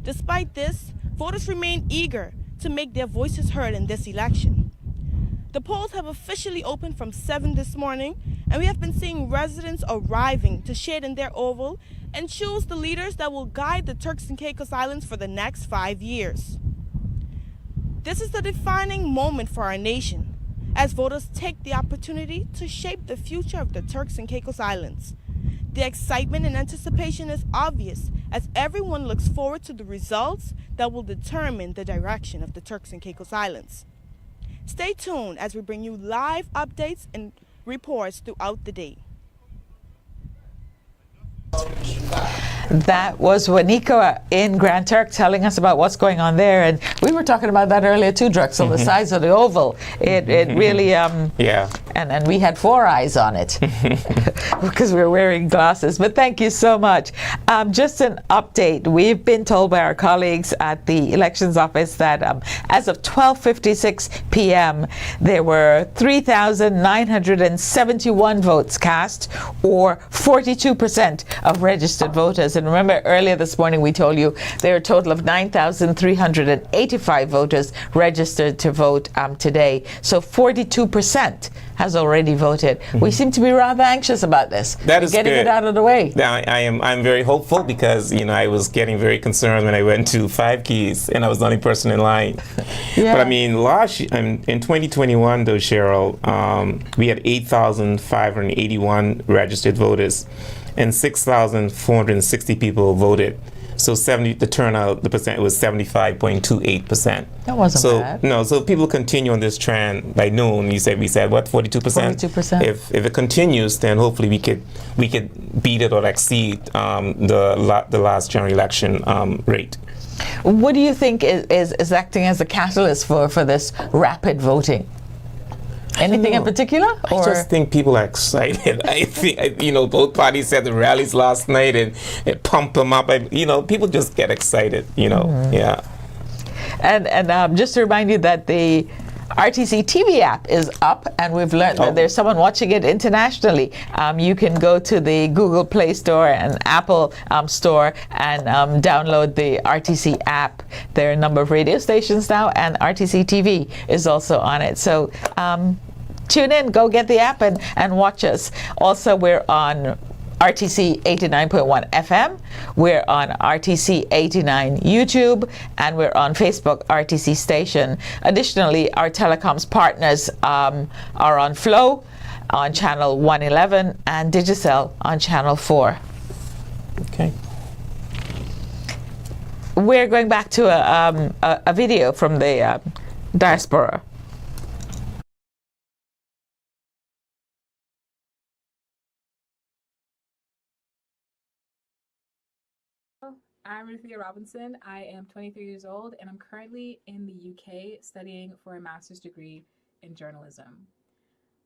Despite this, voters remain eager to make their voices heard in this election. The polls have officially opened from 7 this morning, and we have been seeing residents arriving to shade in their oval and choose the leaders that will guide the Turks and Caicos Islands for the next 5 years. This is the defining moment for our nation, as voters take the opportunity to shape the future of the Turks and Caicos Islands. The excitement and anticipation is obvious as everyone looks forward to the results that will determine the direction of the Turks and Caicos Islands. Stay tuned as we bring you live updates and reports throughout the day. That was Waniko in Grand Turk telling us about what's going on there, and we were talking about that earlier too, Drexel. The size of the oval, it really Yeah. and we had 4 eyes on it because we were wearing glasses. But thank you so much. Just an update: we've been told by our colleagues at the elections office that as of 12:56 p.m. there were 3,971 votes cast, or 42% of registered voters. And remember, earlier this morning we told you there are a total of 9,385 voters registered to vote today. So 42% has already voted. We seem to be rather anxious about this. That is getting good. it out of the way. I'm very hopeful because I was getting very concerned when I went to 5 Keys and I was the only person in line. Yeah. But I mean, in 2021 though, Cheryl, we had 8,581 registered voters and 6,460 people voted. So the turnout, the percent was 75.28%. That wasn't bad. No, so if people continue on this trend by noon, we said what, 42%? 42%. If it continues, then hopefully we could beat it or exceed the last general election rate. What do you think is acting as a catalyst for this rapid voting? Anything in particular? I just think people are excited. I think, both parties had the rallies last night and it pumped them up. People just get excited, yeah. And just to remind you that the RTC TV app is up, and we've learned that there's someone watching it internationally. You can go to the Google Play Store and Apple Store and download the RTC app. There are a number of radio stations now, and RTC TV is also on it. So tune in, go get the app and watch us. Also, we're on RTC 89.1 FM, we're on RTC 89 YouTube, and we're on Facebook RTC Station. Additionally, our telecoms partners are on Flow on channel 111 and Digicel on channel 4. Okay. We're going back to a video from the Diaspora. I'm Ruthia Robinson. I am 23 years old and I'm currently in the UK studying for a master's degree in journalism.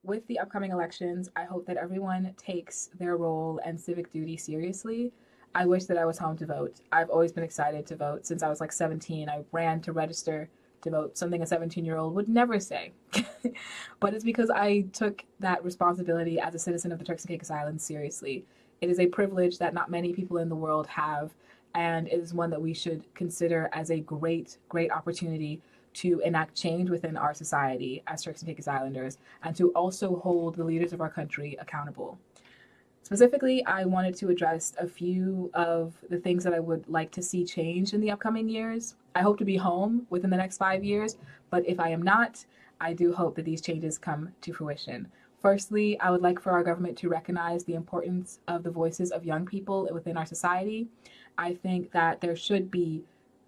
With the upcoming elections, I hope that everyone takes their role and civic duty seriously. I wish that I was home to vote. I've always been excited to vote since I was like 17. I ran to register to vote, something a 17-year-old would never say. But it's because I took that responsibility as a citizen of the Turks and Caicos Islands seriously. It is a privilege that not many people in the world have, and it is one that we should consider as a great, great opportunity to enact change within our society as Turks and Caicos Islanders, and to also hold the leaders of our country accountable. Specifically, I wanted to address a few of the things that I would like to see change in the upcoming years. I hope to be home within the next 5 years, but if I am not, I do hope that these changes come to fruition. Firstly, I would like for our government to recognize the importance of the voices of young people within our society. I think that there should be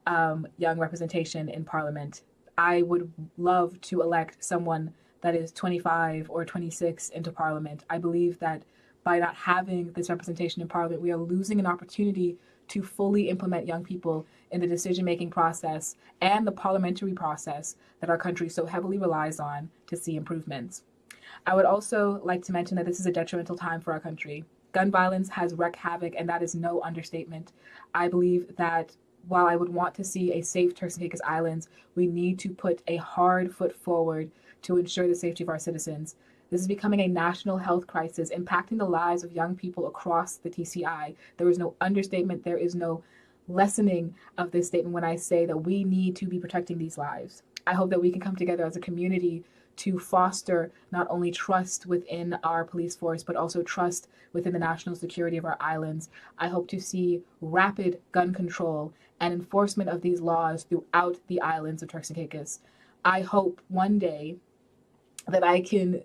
young representation in Parliament. I would love to elect someone that is 25 or 26 into Parliament. I believe that by not having this representation in Parliament, we are losing an opportunity to fully implement young people in the decision-making process and the parliamentary process that our country so heavily relies on to see improvements. I would also like to mention that this is a detrimental time for our country. Gun violence has wreaked havoc, and that is no understatement. I believe that while I would want to see a safe Turks and Caicos Islands, we need to put a hard foot forward to ensure the safety of our citizens. This is becoming a national health crisis, impacting the lives of young people across the TCI. There is no understatement, there is no lessening of this statement when I say that we need to be protecting these lives. I hope that we can come together as a community to foster not only trust within our police force, but also trust within the national security of our islands. I hope to see rapid gun control and enforcement of these laws throughout the islands of Turks and Caicos. I hope one day that I can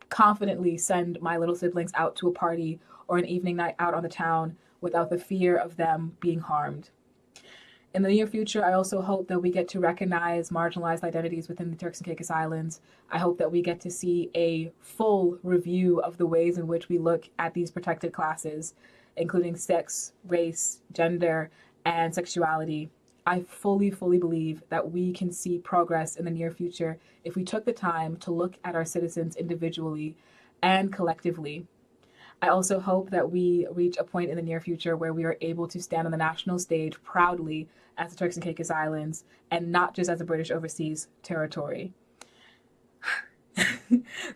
confidently send my little siblings out to a party or an evening night out on the town without the fear of them being harmed. In the near future, I also hope that we get to recognize marginalized identities within the Turks and Caicos Islands. I hope that we get to see a full review of the ways in which we look at these protected classes, including sex, race, gender, and sexuality. I fully believe that we can see progress in the near future if we took the time to look at our citizens individually and collectively. I also hope that we reach a point in the near future where we are able to stand on the national stage proudly as the Turks and Caicos Islands and not just as a British overseas territory.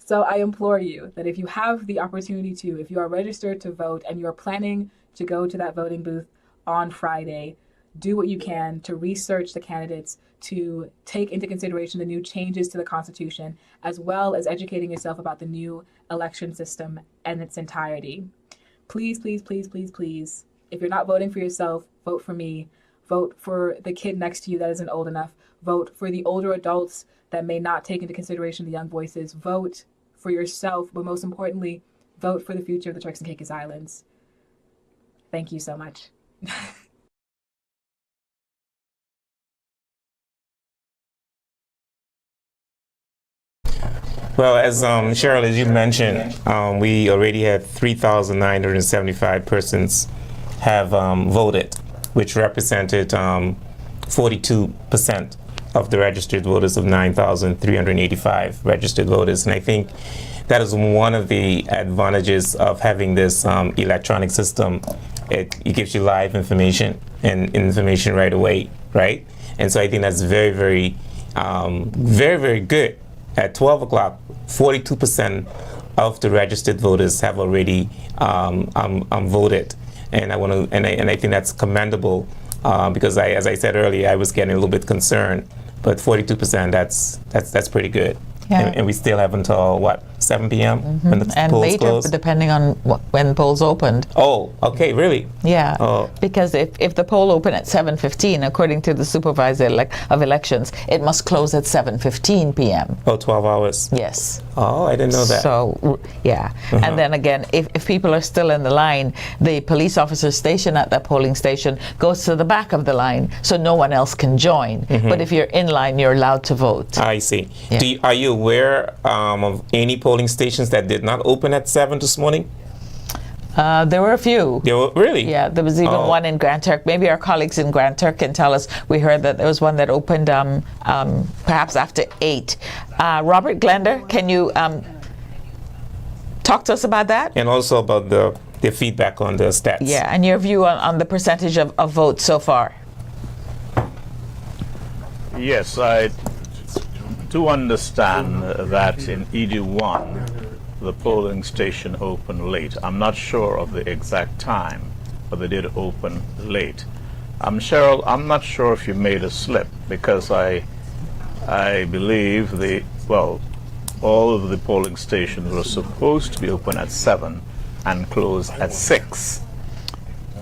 So I implore you that if you have the opportunity to, if you are registered to vote and you are planning to go to that voting booth on Friday, do what you can to research the candidates, to take into consideration the new changes to the Constitution, as well as educating yourself about the new election system and its entirety. Please, if you're not voting for yourself, vote for me. Vote for the kid next to you that isn't old enough. Vote for the older adults that may not take into consideration the young voices. Vote for yourself, but most importantly, vote for the future of the Turks and Caicos Islands. Thank you so much. Well, as Cheryl, as you mentioned, we already had 3,975 persons have voted, which represented 42% of the registered voters of 9,385 registered voters. And I think that is one of the advantages of having this electronic system. It gives you live information and information right away, right? And so I think that's very good. At 12 o'clock, 42% of the registered voters have already voted, and I think that's commendable because as I said earlier, I was getting a little bit concerned, but 42%, that's pretty good. Yeah. And we still have until what, 7 p.m. when the and polls later, close? depending on when polls opened. Oh, okay, really? Yeah, because if the poll opened at 7:15, according to the supervisor of elections, it must close at 7:15 p.m. Oh, 12 hours? Yes. Oh, I didn't know that. So, yeah. And then again, if people are still in the line, the police officer stationed at that polling station goes to the back of the line so no one else can join. But if you're in line, you're allowed to vote. I see. Yeah. Are you aware of any polling stations that did not open at 7 this morning? There were a few. There were, really? Yeah, there was even one in Grand Turk. Maybe our colleagues in Grand Turk can tell us. We heard that there was one that opened perhaps after 8. Robert Glender, can you talk to us about that? And also about the feedback on the stats. Yeah, and your view on the percentage of votes so far. Yes, I do understand that in ED1, the polling station opened late. I'm not sure of the exact time, but they did open late. Cheryl, I'm not sure if you made a slip, because I believe all of the polling stations were supposed to be open at 7 and close at 6.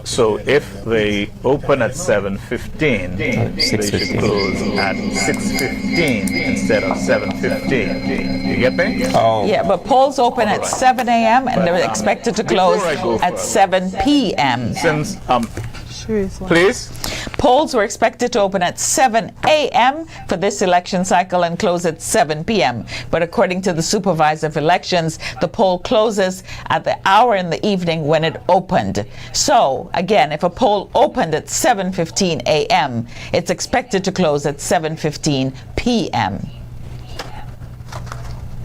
So if they open at 7:15, they should close at 6:15 instead of 7:15. You get me? Oh. Yeah, but polls open at 7 a.m. and they're expected to close at 7 p.m. Since please. Polls were expected to open at 7 a.m. for this election cycle and close at 7 p.m. But according to the supervisor of elections, the poll closes at the hour in the evening when it opened. So, again, if a poll opened at 7:15 a.m., it's expected to close at 7:15 p.m.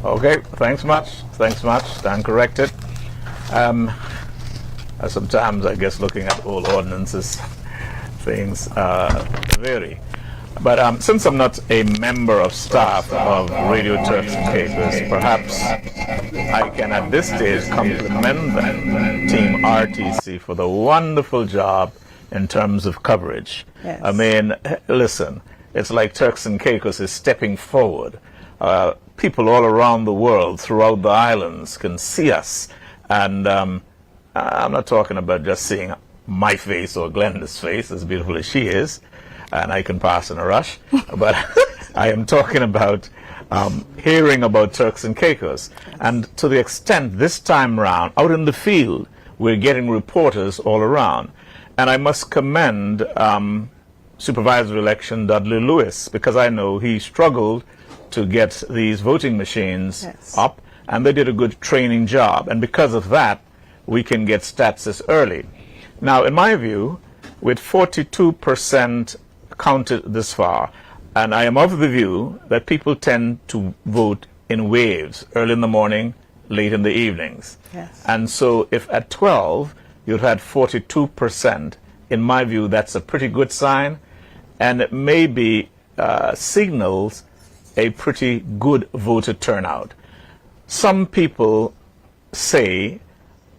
Okay, thanks much. Stand corrected. Sometimes I guess looking at old ordinances, things vary. But since I'm not a member of staff of Radio Turks and Caicos, perhaps I can at this stage compliment them, Team RTC, for the wonderful job in terms of coverage. Yes. I mean, listen, it's like Turks and Caicos is stepping forward. People all around the world, throughout the islands, can see us. And I'm not talking about just seeing my face or Glenda's face, as beautiful as she is, and I can pass in a rush, but I am talking about hearing about Turks and Caicos. And to the extent this time round, out in the field, we're getting reporters all around. And I must commend Supervisor Election Dudley Lewis, because I know he struggled to get these voting machines up, and they did a good training job. And because of that, we can get stats this early. Now, in my view, with 42% counted this far, and I am of the view that people tend to vote in waves, early in the morning, late in the evenings. Yes. And so if at 12 you've had 42%, in my view, that's a pretty good sign, and it maybe signals a pretty good voter turnout. Some people say,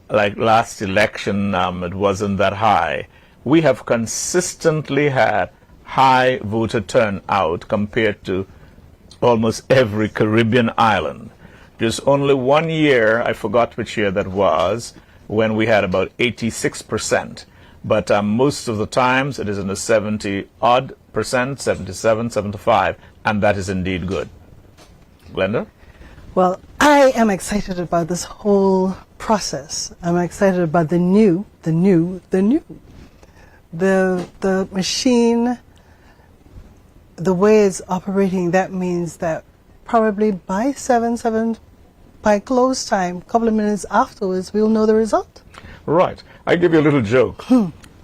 like last election, it wasn't that high. We have consistently had high voter turnout compared to almost every Caribbean island. There's only one year, I forgot which year that was, when we had about 86%. But most of the times it is in the 70-odd percent, 77, 75, and that is indeed good. Glenda? Well, I am excited about this whole process. I'm excited about the new. The machine, the way it's operating, that means that probably by by close time, a couple of minutes afterwards, we'll know the result. Right. I give you a little joke.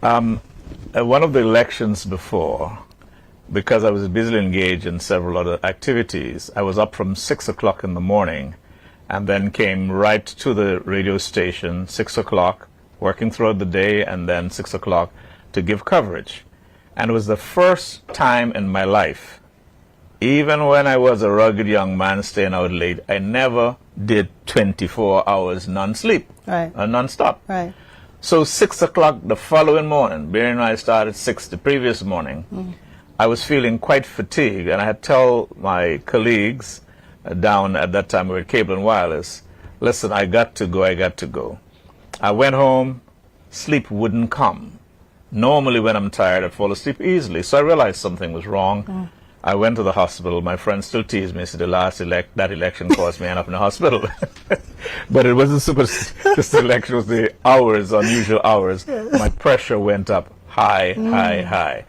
At one of the elections before, because I was busily engaged in several other activities, I was up from 6 o'clock in the morning and then came right to the radio station, 6 o'clock, working throughout the day, and then 6 o'clock to give coverage. And it was the first time in my life, even when I was a rugged young man staying out late, I never did 24 hours non-sleep, non-stop. Right. So 6 o'clock the following morning, bearing in mind I started 6 the previous morning, I was feeling quite fatigued, and I had told my colleagues down at that time we were at Cable and Wireless, listen, I got to go. I went home, sleep wouldn't come. Normally when I'm tired, I'd fall asleep easily, so I realized something was wrong. I went to the hospital. My friends still tease me, said that election caused me to end up in the hospital. But it wasn't this election was the hours, unusual hours. My pressure went up high.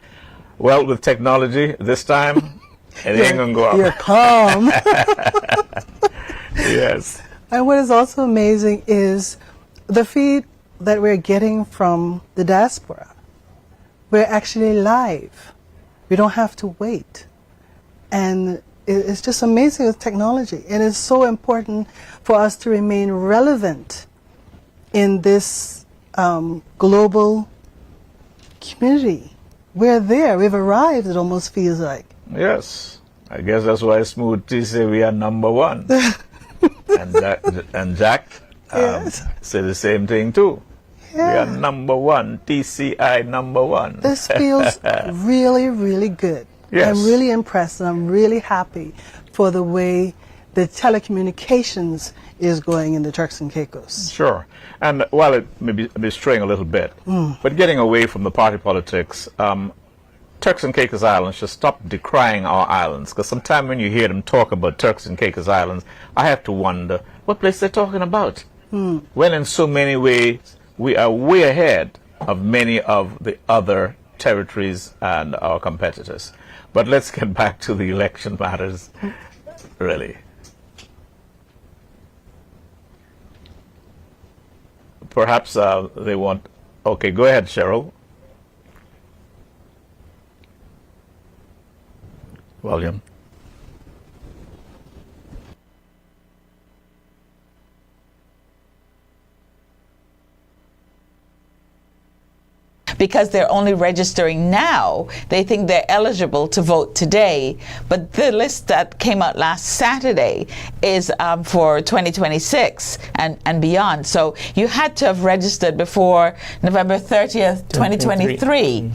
Well, with technology, this time, it ain't gonna go up. You're calm. Yes. And what is also amazing is the feed that we're getting from the diaspora. We're actually live. We don't have to wait. And it's just amazing with technology. And it's so important for us to remain relevant in this global community. We're there. We've arrived, it almost feels like. Yes. I guess that's why Smooth T say we are number one. and Jack said the same thing too. Yeah. We are number one, TCI number one. This feels really, really good. Yes. I'm really impressed, and I'm really happy for the way the telecommunications is going in the Turks and Caicos. Sure. And while it may be straying a little bit, but getting away from the party politics, Turks and Caicos Islands should stop decrying our islands, because sometimes when you hear them talk about Turks and Caicos Islands, I have to wonder what place they're talking about. When in so many ways we are way ahead of many of the other territories and our competitors. But let's get back to the election matters, really. Perhaps they want... Okay, go ahead, Cheryl. William. Because they're only registering now, they think they're eligible to vote today. But the list that came out last Saturday is for 2026 and beyond. So you had to have registered before November 30th, 2023.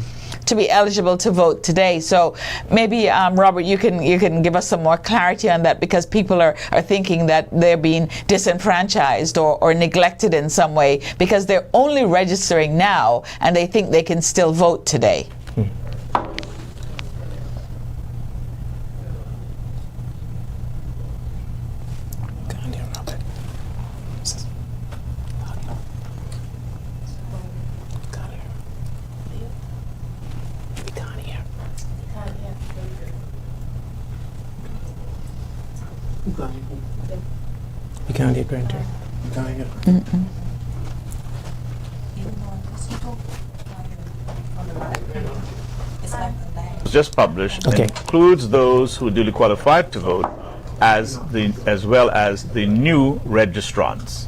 To be eligible to vote today. So maybe, Robert, you can give us some more clarity on that, because people are thinking that they're being disenfranchised or neglected in some way because they're only registering now and they think they can still vote today. You can't get granted. Was just published Okay. includes those who duly qualified to vote as well as the new registrants.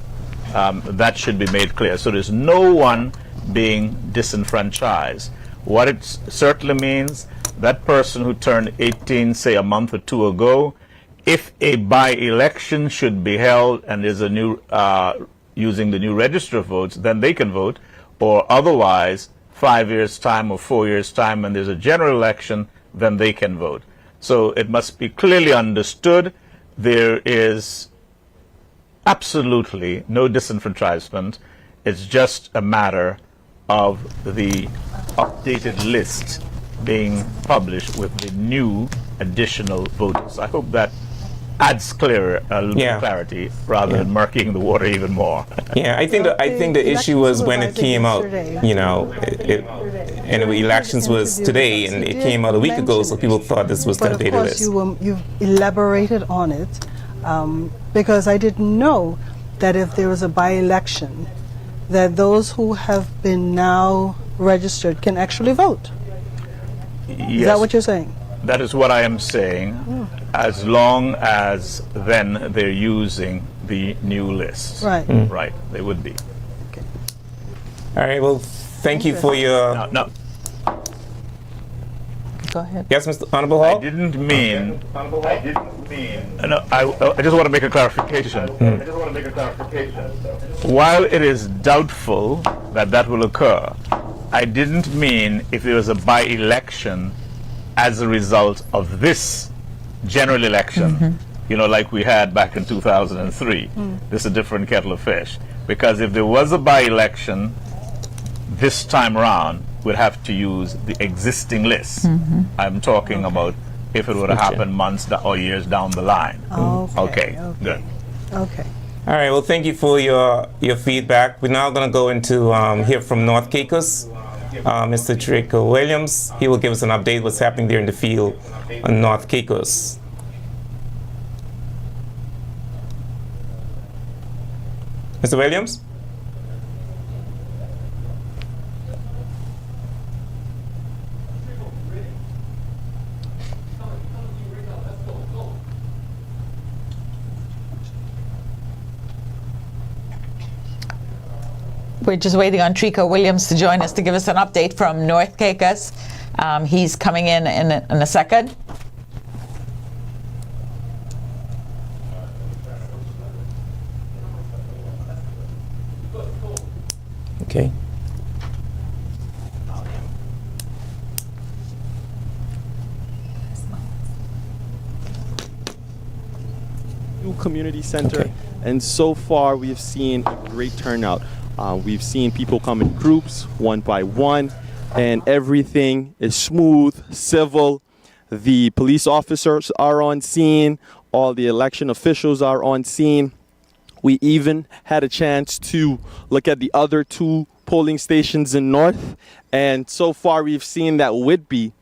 That should be made clear. So there's no one being disenfranchised. What it certainly means, that person who turned 18, say a month or two ago, if a by-election should be held and there's a new, using the new register of votes, then they can vote, or otherwise, 5 years' time or 4 years' time, when there's a general election, then they can vote. So it must be clearly understood there is absolutely no disenfranchisement. It's just a matter of the updated list being published with the new additional voters. I hope that adds a little bit of clarity rather than murking the water even more. Yeah, I think the issue was when it came out, you know, and the elections was today, and it came out a week ago, so people thought this was the But of updated course, list. you've elaborated on it, because I didn't know that if there was a by-election, that those who have been now registered can actually vote. Yes, Is that what you're saying? that is what I am saying, as long as then they're using the new list. Right. Right, they would be. All right, well, thank you for your... Now, Go ahead. Yes, Mr. Honorable Hall? I didn't mean. No, I just want to make a clarification. While it is doubtful that that will occur, I didn't mean if there was a by-election as a result of this general election, you know, like we had back in 2003. This is a different kettle of fish. Because if there was a by-election this time round, we'd have to use the existing list. I'm talking about if it would have happened months or years down the line. Okay, good. Okay. All right, well, thank you for your feedback. We're now going to go into hear from North Caicos. Mr. Trico Williams, he will give us an update what's happening there in the field on North Caicos. Mr. Williams? We're just waiting on Trico Williams to join us to give us an update from North Caicos. He's coming in a second. Okay. New community center, Okay. and so far we have seen a great turnout. We've seen people come in groups, one by one, and everything is smooth, civil. The police officers are on scene. All the election officials are on scene. We even had a chance to look at the other two polling stations in North, and so far we've seen that Whitby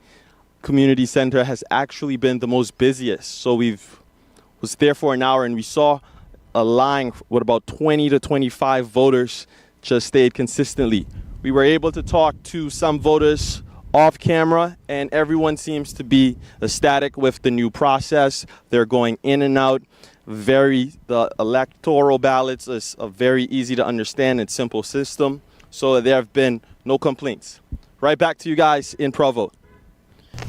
Community Center has actually been the most busiest. So was there for an hour, and we saw a line with about 20 to 25 voters just stayed consistently. We were able to talk to some voters off camera, and everyone seems to be ecstatic with the new process. They're going in and out. The electoral ballots is a very easy to understand and simple system. So there have been no complaints. Right back to you guys in Provo.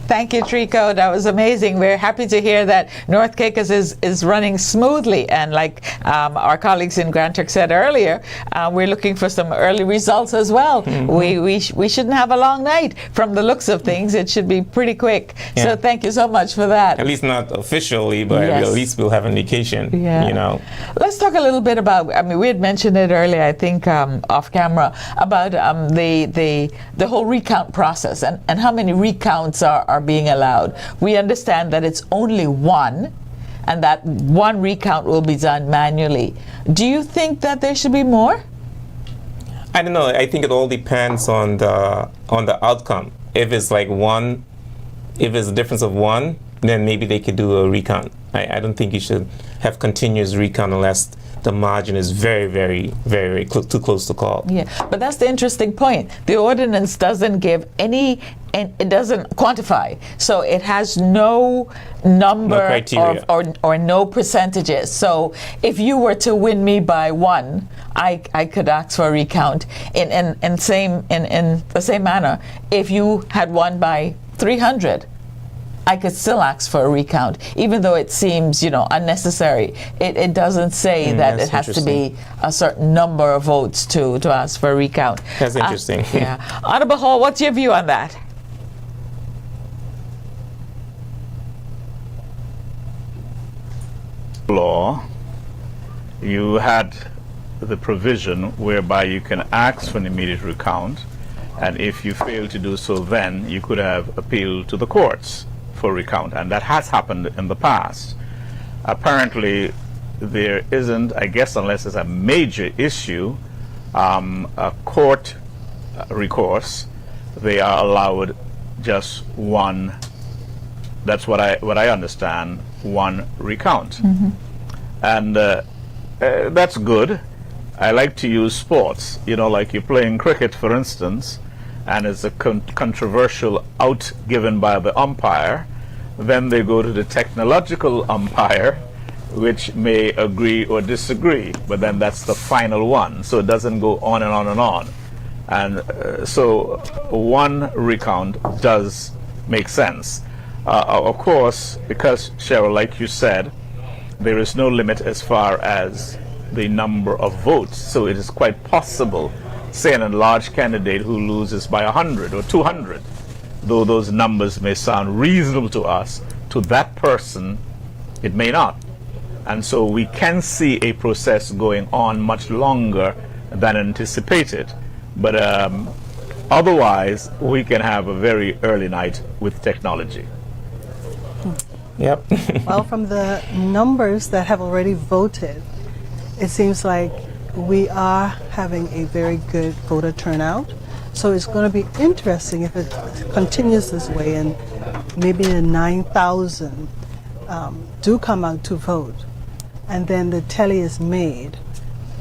Thank you, Trico. That was amazing. We're happy to hear that North Caicos is running smoothly. And like our colleagues in Grand Turk said earlier, we're looking for some early results as well. We shouldn't have a long night. From the looks of things, it should be pretty quick. Yeah. So thank you so much for that. At least not officially, but Yes. at least we'll have an indication, you know. Let's talk a little bit about, I mean, we had mentioned it earlier, I think, off camera, about the whole recount process and how many recounts are being allowed. We understand that it's only one, and that one recount will be done manually. Do you think that there should be more? I don't know. I think it all depends on the outcome. If it's like one, if it's a difference of one, then maybe they could do a recount. I don't think you should have continuous recount unless the margin is very, very, very, very too close to call. Yeah, but that's the interesting point. The ordinance doesn't give any, and it doesn't quantify. So it has no number No criteria. or no percentages. So if you were to win me by 1, I could ask for a recount. In the same manner, if you had won by 300, I could still ask for a recount, even though it seems, unnecessary. It doesn't say that it has to be a certain number of votes to ask for a recount. That's interesting. Yeah. Honorable Hall, what's your view on that? Law, you had the provision whereby you can ask for an immediate recount, and if you fail to do so, then you could have appealed to the courts for recount, and that has happened in the past. Apparently, there isn't, I guess, unless it's a major issue, a court recourse. They are allowed just one. That's what I understand. One recount, and that's good. I like to use sports. Like you're playing cricket, for instance, and it's a controversial out given by the umpire, then they go to the technological umpire, which may agree or disagree, but then that's the final one. So it doesn't go on and on and on. And so one recount does make sense. Of course, because, Cheryl, like you said, there is no limit as far as the number of votes. So it is quite possible, say an enlarged candidate who loses by 100 or 200, though those numbers may sound reasonable to us, to that person it may not. And so we can see a process going on much longer than anticipated. But otherwise, we can have a very early night with technology. Yep. Well, from the numbers that have already voted, it seems like we are having a very good voter turnout. So it's going to be interesting if it continues this way and maybe the 9,000 do come out to vote, and then the tally is made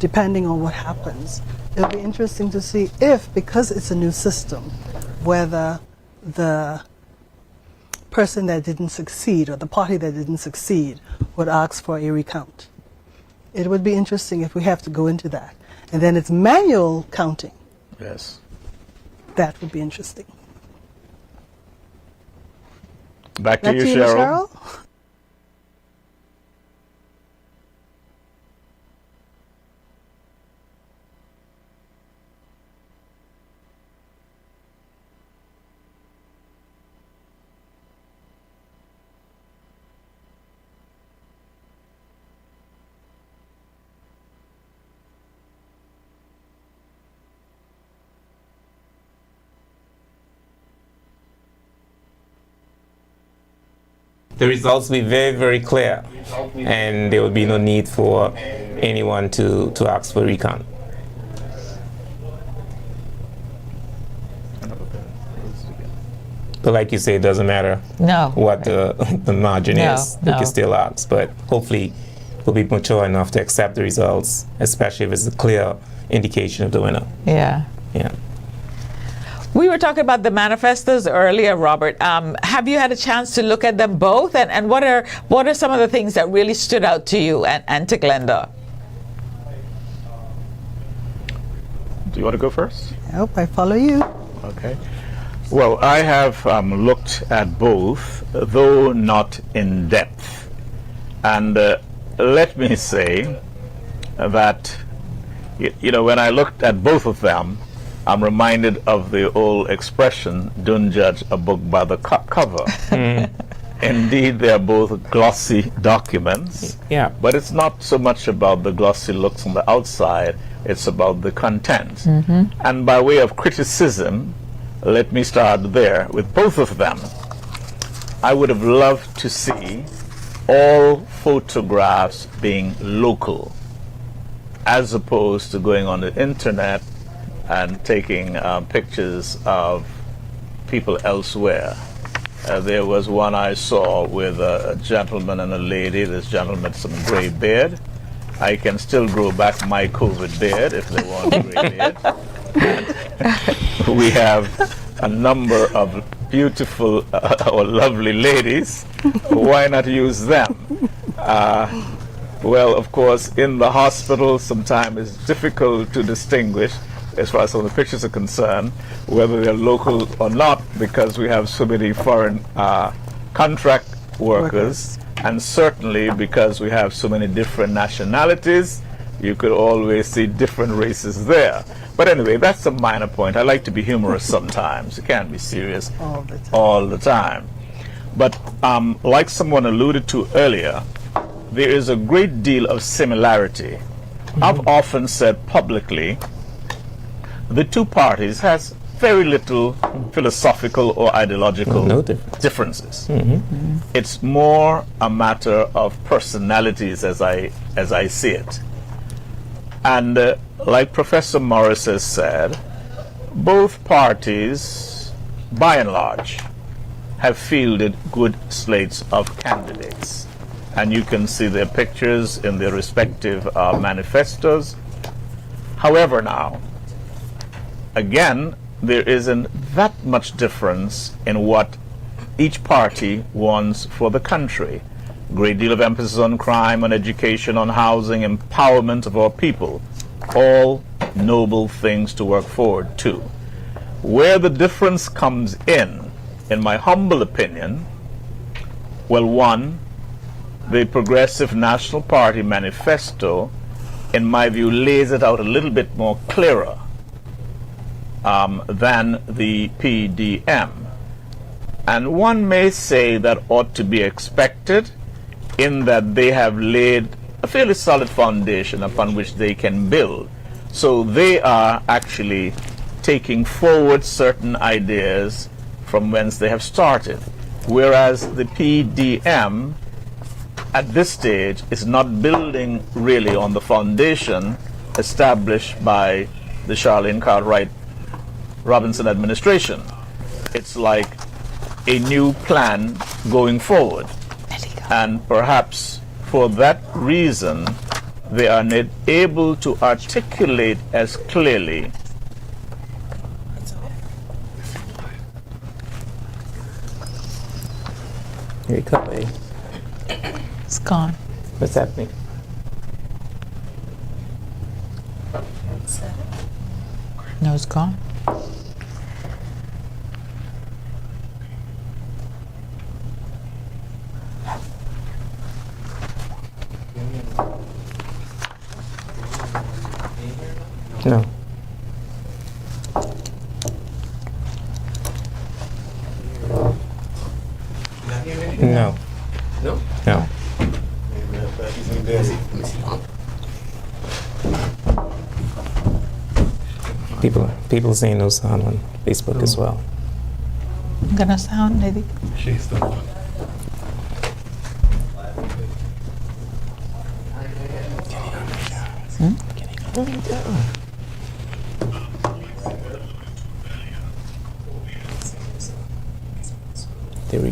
depending on what happens. It'll be interesting to see if, because it's a new system, whether the person that didn't succeed or the party that didn't succeed would ask for a recount. It would be interesting if we have to go into that. And then it's manual counting. Yes. That would be interesting. Back to you, Cheryl. The results will be very, very clear, and there will be no need for anyone to ask for recount. But like you say, it doesn't matter what the margin is. They can still ask, but hopefully we'll be mature enough to accept the results, especially if it's a clear indication of the winner. Yeah. Yeah. We were talking about the manifestos earlier, Robert. Have you had a chance to look at them both? And what are some of the things that really stood out to you and to Glenda? Do you want to go first? Nope, I follow you. Okay. Well, I have looked at both, though not in depth. And let me say that, when I looked at both of them, I'm reminded of the old expression, don't judge a book by the cover. Indeed, they are both glossy documents. Yeah. But it's not so much about the glossy looks on the outside, it's about the content. And by way of criticism, let me start there with both of them. I would have loved to see all photographs being local, as opposed to going on the internet and taking pictures of people elsewhere. There was one I saw with a gentleman and a lady. This gentleman had some gray beard. I can still grow back my COVID beard if they want a gray beard. We have a number of beautiful or lovely ladies. Why not use them? Well, of course, in the hospital, sometimes it's difficult to distinguish, as far as some of the pictures are concerned, whether they're local or not, because we have so many foreign contract workers, and certainly because we have so many different nationalities, you could always see different races there. But anyway, that's a minor point. I like to be humorous sometimes. You can't be serious all the time. But like someone alluded to earlier, there is a great deal of similarity. I've often said publicly, the two parties has very little philosophical or ideological differences. It's more a matter of personalities as I see it. And like Professor Morris has said, both parties, by and large, have fielded good slates of candidates. And you can see their pictures in their respective manifestos. However now, again, there isn't that much difference in what each party wants for the country. Great deal of emphasis on crime, on education, on housing, empowerment of our people. All noble things to work forward to. Where the difference comes in my humble opinion, well, one, the Progressive National Party manifesto, in my view, lays it out a little bit more clearer than the PDM. And one may say that ought to be expected, in that they have laid a fairly solid foundation upon which they can build. So they are actually taking forward certain ideas from whence they have started. Whereas the PDM, at this stage, is not building really on the foundation established by the Charlene Cartwright Robinson administration. It's like a new plan going forward. And perhaps for that reason, they are not able to articulate as clearly Recovery. It's gone. What's happening? No, it's gone. No. No. No? No. People saying no sound on Facebook as well. I'm gonna sound, maybe. She's the one.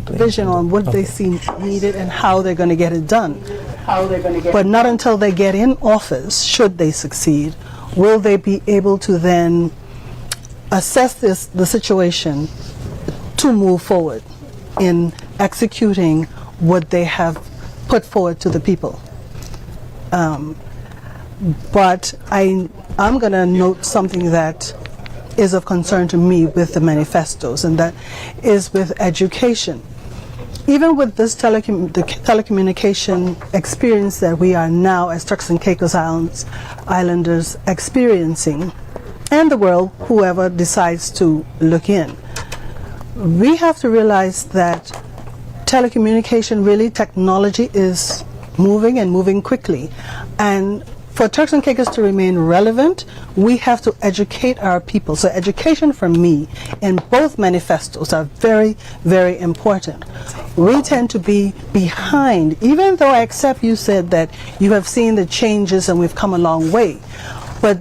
Vision on what they see needed and how they're going to get it done. But not until they get in office, should they succeed, will they be able to then assess the situation to move forward in executing what they have put forward to the people. But I'm going to note something that is of concern to me with the manifestos, and that is with education. Even with this the telecommunication experience that we are now as Turks and Caicos Islanders experiencing, and the world, whoever decides to look in, we have to realize that telecommunication, really technology, is moving and moving quickly. And for Turks and Caicos to remain relevant, we have to educate our people. So education for me in both manifestos are very, very important. We tend to be behind, even though I accept you said that you have seen the changes and we've come a long way. But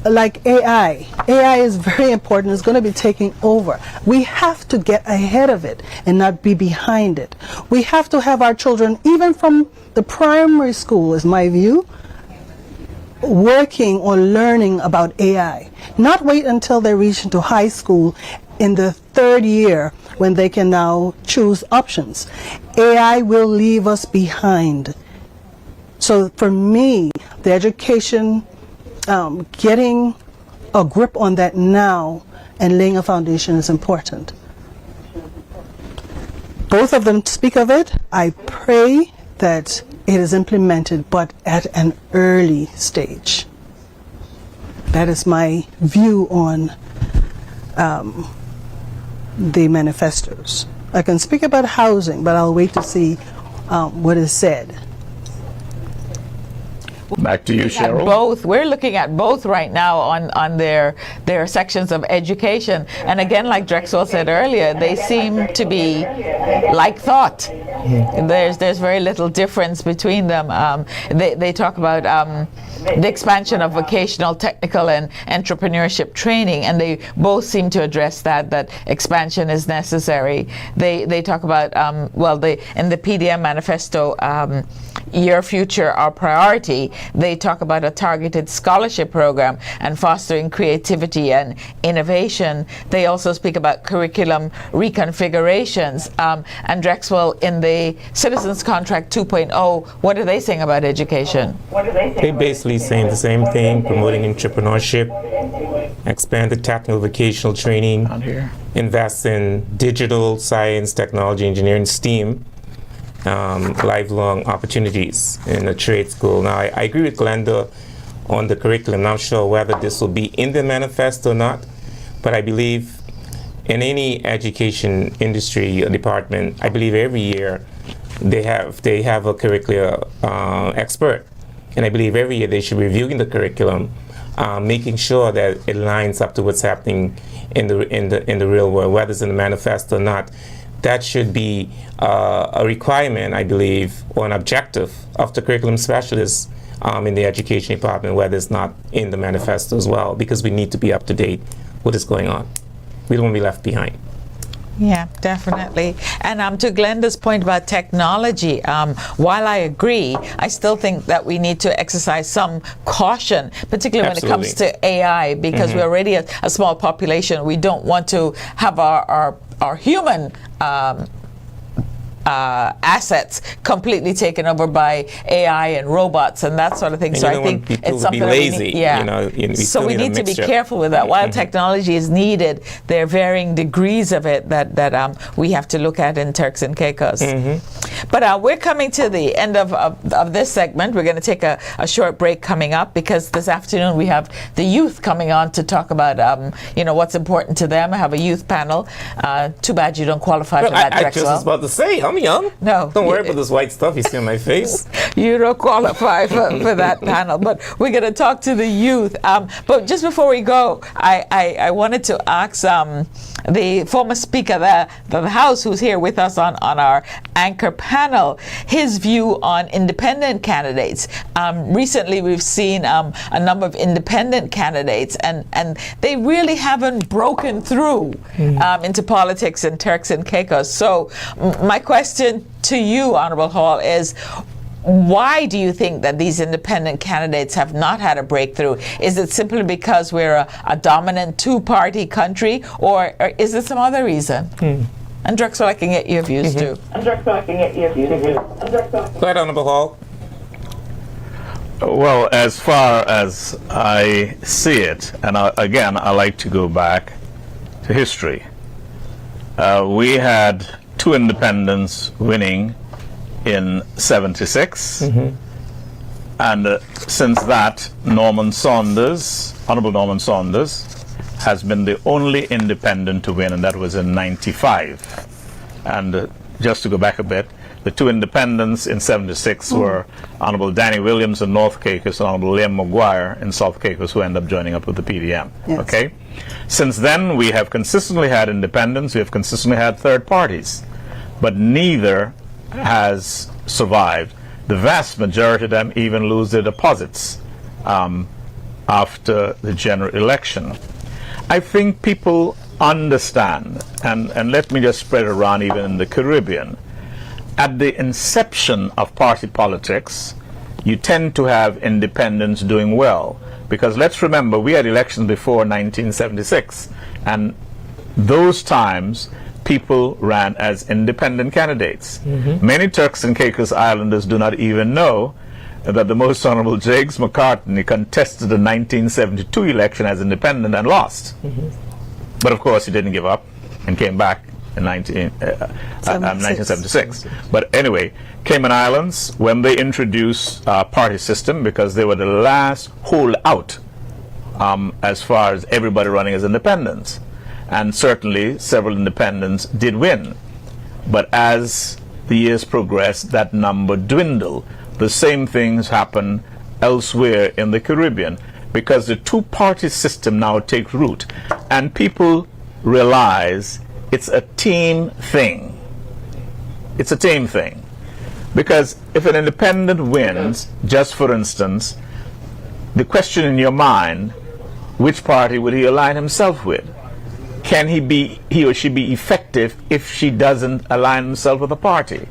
like AI. AI is very important. It's going to be taking over. We have to get ahead of it and not be behind it. We have to have our children, even from the primary school, is my view, working or learning about AI. Not wait until they reach into high school in the third year when they can now choose options. AI will leave us behind. So for me, the education, getting a grip on that now and laying a foundation is important. Both of them speak of it. I pray that it is implemented, but at an early stage. That is my view on the manifestos. I can speak about housing, but I'll wait to see what is said. Back to you, Cheryl. Both. We're looking at both right now on their sections of education. And again, like Drexel said earlier, they seem to be like thought. There's very little difference between them. They talk about the expansion of vocational, technical, and entrepreneurship training, and they both seem to address that expansion is necessary. They talk about in the PDM manifesto, Your Future, Our Priority, they talk about a targeted scholarship program and fostering creativity and innovation. They also speak about curriculum reconfigurations. And Drexel, in the Citizens Contract 2.0, what are they saying about education? They're basically saying the same thing, promoting entrepreneurship, expand the technical vocational training, invest in digital, science, technology, engineering, STEAM, lifelong opportunities in a trade school. Now, I agree with Glenda on the curriculum. I'm not sure whether this will be in the manifesto or not, but I believe in any education industry or department, I believe every year they have a curricular expert, and I believe every year they should be reviewing the curriculum, making sure that it lines up to what's happening in the real world, whether it's in the manifesto or not. That should be a requirement, I believe, or an objective of the curriculum specialists in the education department, whether it's not in the manifesto as well, because we need to be up to date with what's going on. We don't want to be left behind. Yeah, definitely. And to Glenda's point about technology, while I agree, I still think that we need to exercise some caution, particularly when it comes to AI, because we're already a small population. We don't want to have our human assets completely taken over by AI and robots and that sort of thing. And so I think it's something be lazy, that we need, so we need to be careful with that. While technology is needed, there are varying degrees of it that we have to look at in Turks and Caicos. But we're coming to the end of this segment. We're going to take a short break coming up, because this afternoon we have the youth coming on to talk about what's important to them. I have a youth panel. Too bad you don't qualify for that, Drexel. I just was about to say, I'm young. No. Don't worry about this white stuff you see on my face. You don't qualify for that panel. But we're going to talk to the youth. But just before we go, I wanted to ask the former Speaker of the House, who's here with us on our anchor panel, his view on independent candidates. Recently, we've seen a number of independent candidates, and they really haven't broken through into politics in Turks and Caicos. So my question to you, Honorable Hall, is why do you think that these independent candidates have not had a breakthrough? Is it simply because we're a dominant two-party country, or is it some other reason? And Drexel, I can get your views too. Go ahead, Honorable Hall. Well, as far as I see it, and again, I like to go back to history. We had two independents winning in 76, and since that, Honorable Norman Saunders, has been the only independent to win, and that was in 95. And just to go back a bit, the two independents in 76 were Honorable Danny Williams in North Caicos and Honorable Liam McGuire in South Caicos, who ended up joining up with the PDM. Yes. Okay? Since then, we have consistently had independents, we have consistently had third parties, but neither has survived. The vast majority of them even lose their deposits after the general election. I think people understand, and let me just spread around even in the Caribbean. At the inception of party politics, you tend to have independents doing well. Because let's remember, we had elections before 1976, and those times people ran as independent candidates. Many Turks and Caicos Islanders do not even know that the Most Honorable Jakes McCartney contested the 1972 election as independent and lost. But of course he didn't give up and came back in 1976. But anyway, Cayman Islands, when they introduced party system, because they were the last holdout as far as everybody running as independents. And certainly several independents did win. But as the years progressed, that number dwindled. The same things happen elsewhere in the Caribbean, because the two-party system now takes root, and people realize it's a team thing. It's a team thing. Because if an independent wins, just for instance, the question in your mind, which party would he align himself with? Can he or she be effective if she doesn't align himself with a party?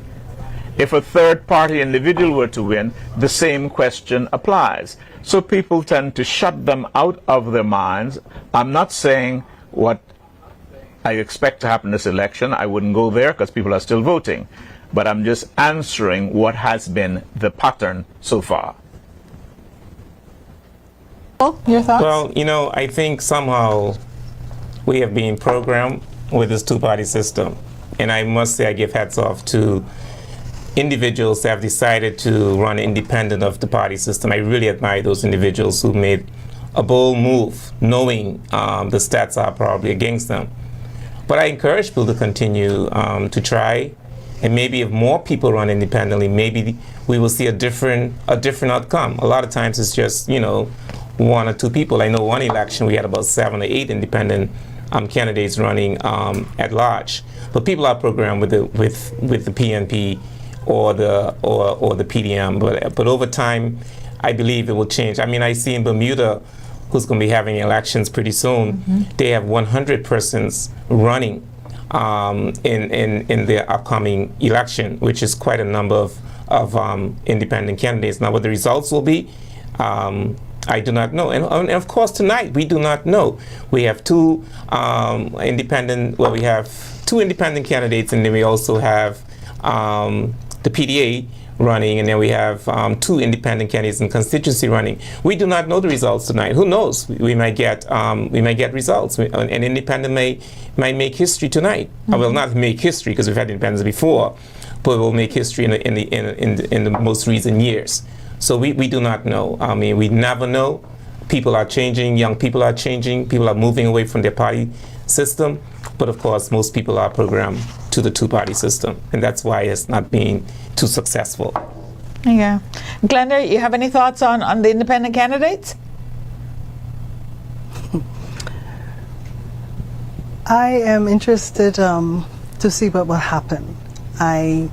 If a third-party individual were to win, the same question applies. So people tend to shut them out of their minds. I'm not saying what I expect to happen this election. I wouldn't go there because people are still voting. But I'm just answering what has been the pattern so far. Your thoughts? Well, you know, I think somehow we have been programmed with this two-party system. And I must say I give hats off to individuals that have decided to run independent of the party system. I really admire those individuals who made a bold move, knowing the stats are probably against them. But I encourage people to continue to try, and maybe if more people run independently, maybe we will see a different outcome. A lot of times it's just, you know, one or two people. I know one election we had about 7 or 8 independent candidates running at large. But people are programmed with the PNP or the PDM. But over time, I believe it will change. I mean, I see in Bermuda, who's going to be having elections pretty soon, they have 100 persons running in their upcoming election, which is quite a number of independent candidates. Now, what the results will be, I do not know. And of course, tonight, we do not know. We have two independent candidates, and then we also have the PDA running, and then we have 2 independent candidates in constituency running. We do not know the results tonight. Who knows? We might get results. An independent might make history tonight. Well, not make history because we've had independents before, but will make history in the most recent years. So we do not know. I mean, we never know. People are changing. Young people are changing. People are moving away from their party system. But of course, most people are programmed to the two-party system, and that's why it's not being too successful. Yeah. Glenda, you have any thoughts on the independent candidates? I am interested to see what will happen. I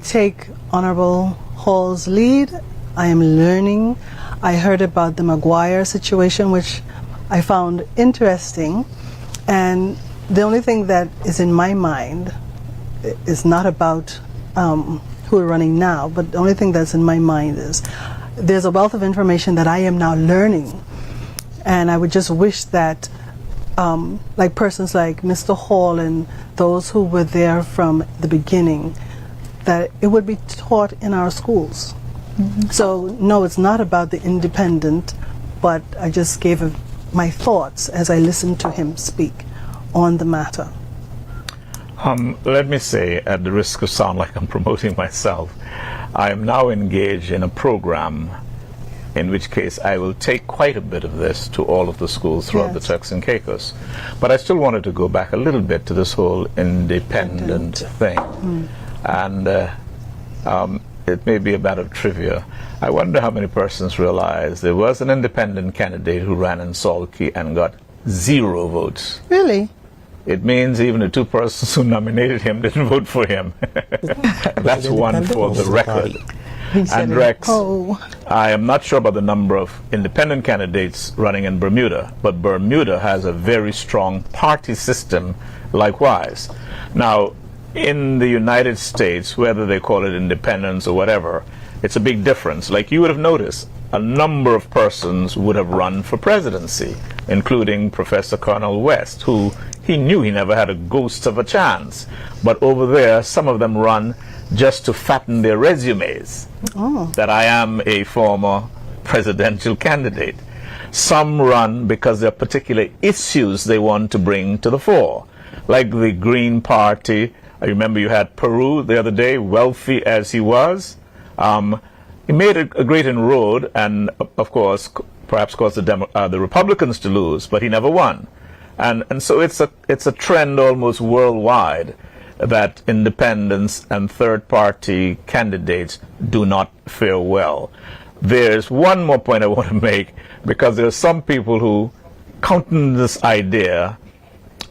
take Honorable Hall's lead. I am learning. I heard about the Maguire situation, which I found interesting. And the only thing that is in my mind is not about who are running now, but the only thing that's in my mind is there's a wealth of information that I am now learning. And I would just wish that like persons like Mr. Hall and those who were there from the beginning, that it would be taught in our schools. So no, it's not about the independent, but I just gave my thoughts as I listened to him speak on the matter. Let me say, at the risk of sound like I'm promoting myself, I am now engaged in a program in which case I will take quite a bit of this to all of the schools throughout the Turks and Caicos. But I still wanted to go back a little bit to this whole independent thing. And it may be a bit of trivia. I wonder how many persons realize there was an independent candidate who ran in Salt Cay and got 0 votes. Really? It means even the 2 persons who nominated him didn't vote for him. That's one for the record. And Rex, I am not sure about the number of independent candidates running in Bermuda, but Bermuda has a very strong party system likewise. Now, in the United States, whether they call it independence or whatever, it's a big difference. Like you would have noticed, a number of persons would have run for presidency, including Professor Cornel West, who he knew he never had a ghost of a chance. But over there, some of them run just to fatten their resumes, that I am a former presidential candidate. Some run because there are particular issues they want to bring to the fore, like the Green Party. I remember you had Peru the other day, wealthy as he was. He made a great inroad, and of course, perhaps caused the Republicans to lose, but he never won. And so it's a trend almost worldwide that independents and third-party candidates do not fare well. There's one more point I want to make, because there are some people who counten this idea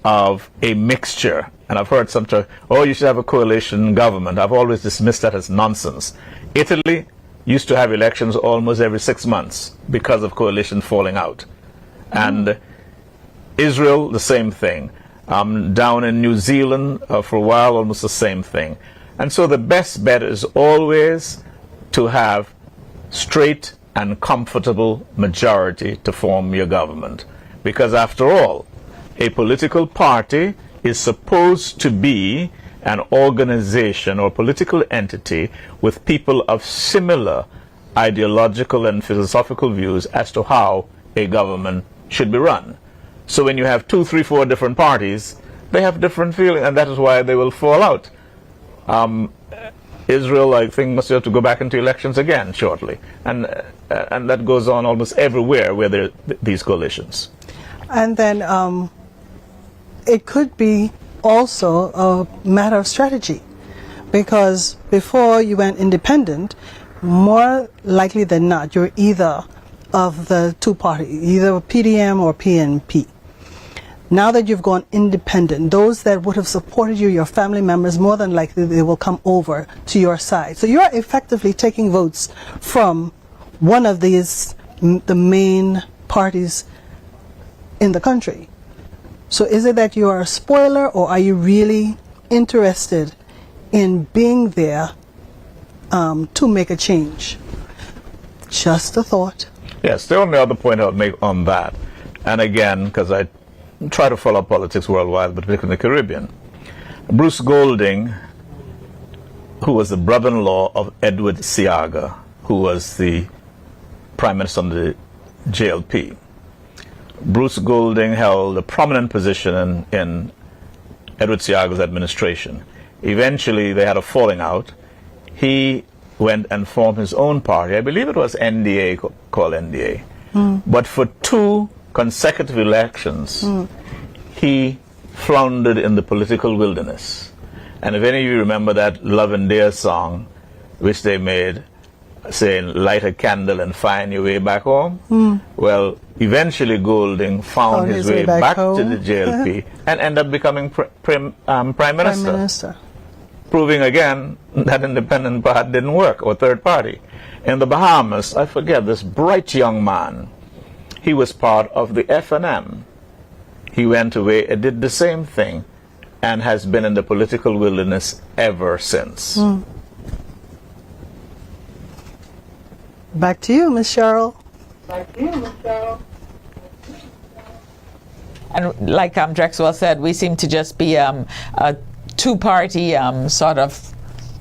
of a mixture. And I've heard some talk, oh, you should have a coalition government. I've always dismissed that as nonsense. Italy used to have elections almost every 6 months because of coalition falling out. And Israel, the same thing. Down in New Zealand, for a while, almost the same thing. And so the best bet is always to have straight and comfortable majority to form your government. Because after all, a political party is supposed to be an organization or political entity with people of similar ideological and philosophical views as to how a government should be run. So when you have 2, 3, 4 different parties, they have different feelings, and that is why they will fall out. Israel, I think, must have to go back into elections again shortly, and that goes on almost everywhere where there are these coalitions. And then it could be also a matter of strategy, because before you went independent, more likely than not, you're either of the two parties, either PDM or PNP. Now that you've gone independent, those that would have supported you, your family members, more than likely they will come over to your side. So you're effectively taking votes from one of these, the main parties in the country. So is it that you are a spoiler, or are you really interested in being there to make a change? Just a thought. Yes, the only other point I would make on that, and again, because I try to follow politics worldwide, but particularly in the Caribbean, Bruce Golding, who was the brother-in-law of Edward Seaga, who was the Prime Minister under the JLP. Bruce Golding held a prominent position in Edward Seaga's administration. Eventually, they had a falling out. He went and formed his own party. I believe it was NDA, called NDA. But for 2 consecutive elections, he floundered in the political wilderness. And if any of you remember that Love and Dare song, which they made, saying, light a candle and find your way back home, well, eventually Golding found his way back to the JLP and ended up becoming Prime Minister. Proving again that independent part didn't work, or third party. In the Bahamas, I forget, this bright young man, he was part of the FNM. He went away and did the same thing, and has been in the political wilderness ever since. Back to you, Ms. Cheryl. And like Drexel said, we seem to just be a two-party sort of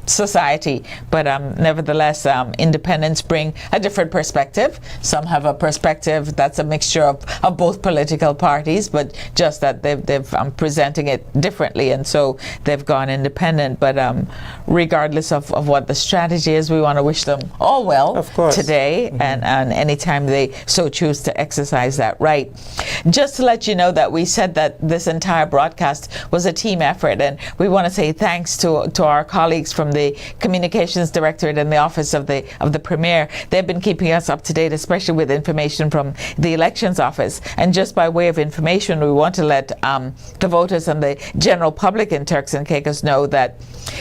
society, but nevertheless, independents bring a different perspective. Some have a perspective that's a mixture of both political parties, but just that they've presenting it differently, and so they've gone independent. But regardless of what the strategy is, we want to wish them all well today, and anytime they so choose to exercise that right. Just to let you know that we said that this entire broadcast was a team effort, and we want to say thanks to our colleagues from the the Communications Directorate and the Office of the Premier. They've been keeping us up to date, especially with information from the Elections Office. And just by way of information, we want to let the voters and the general public in Turks and Caicos know that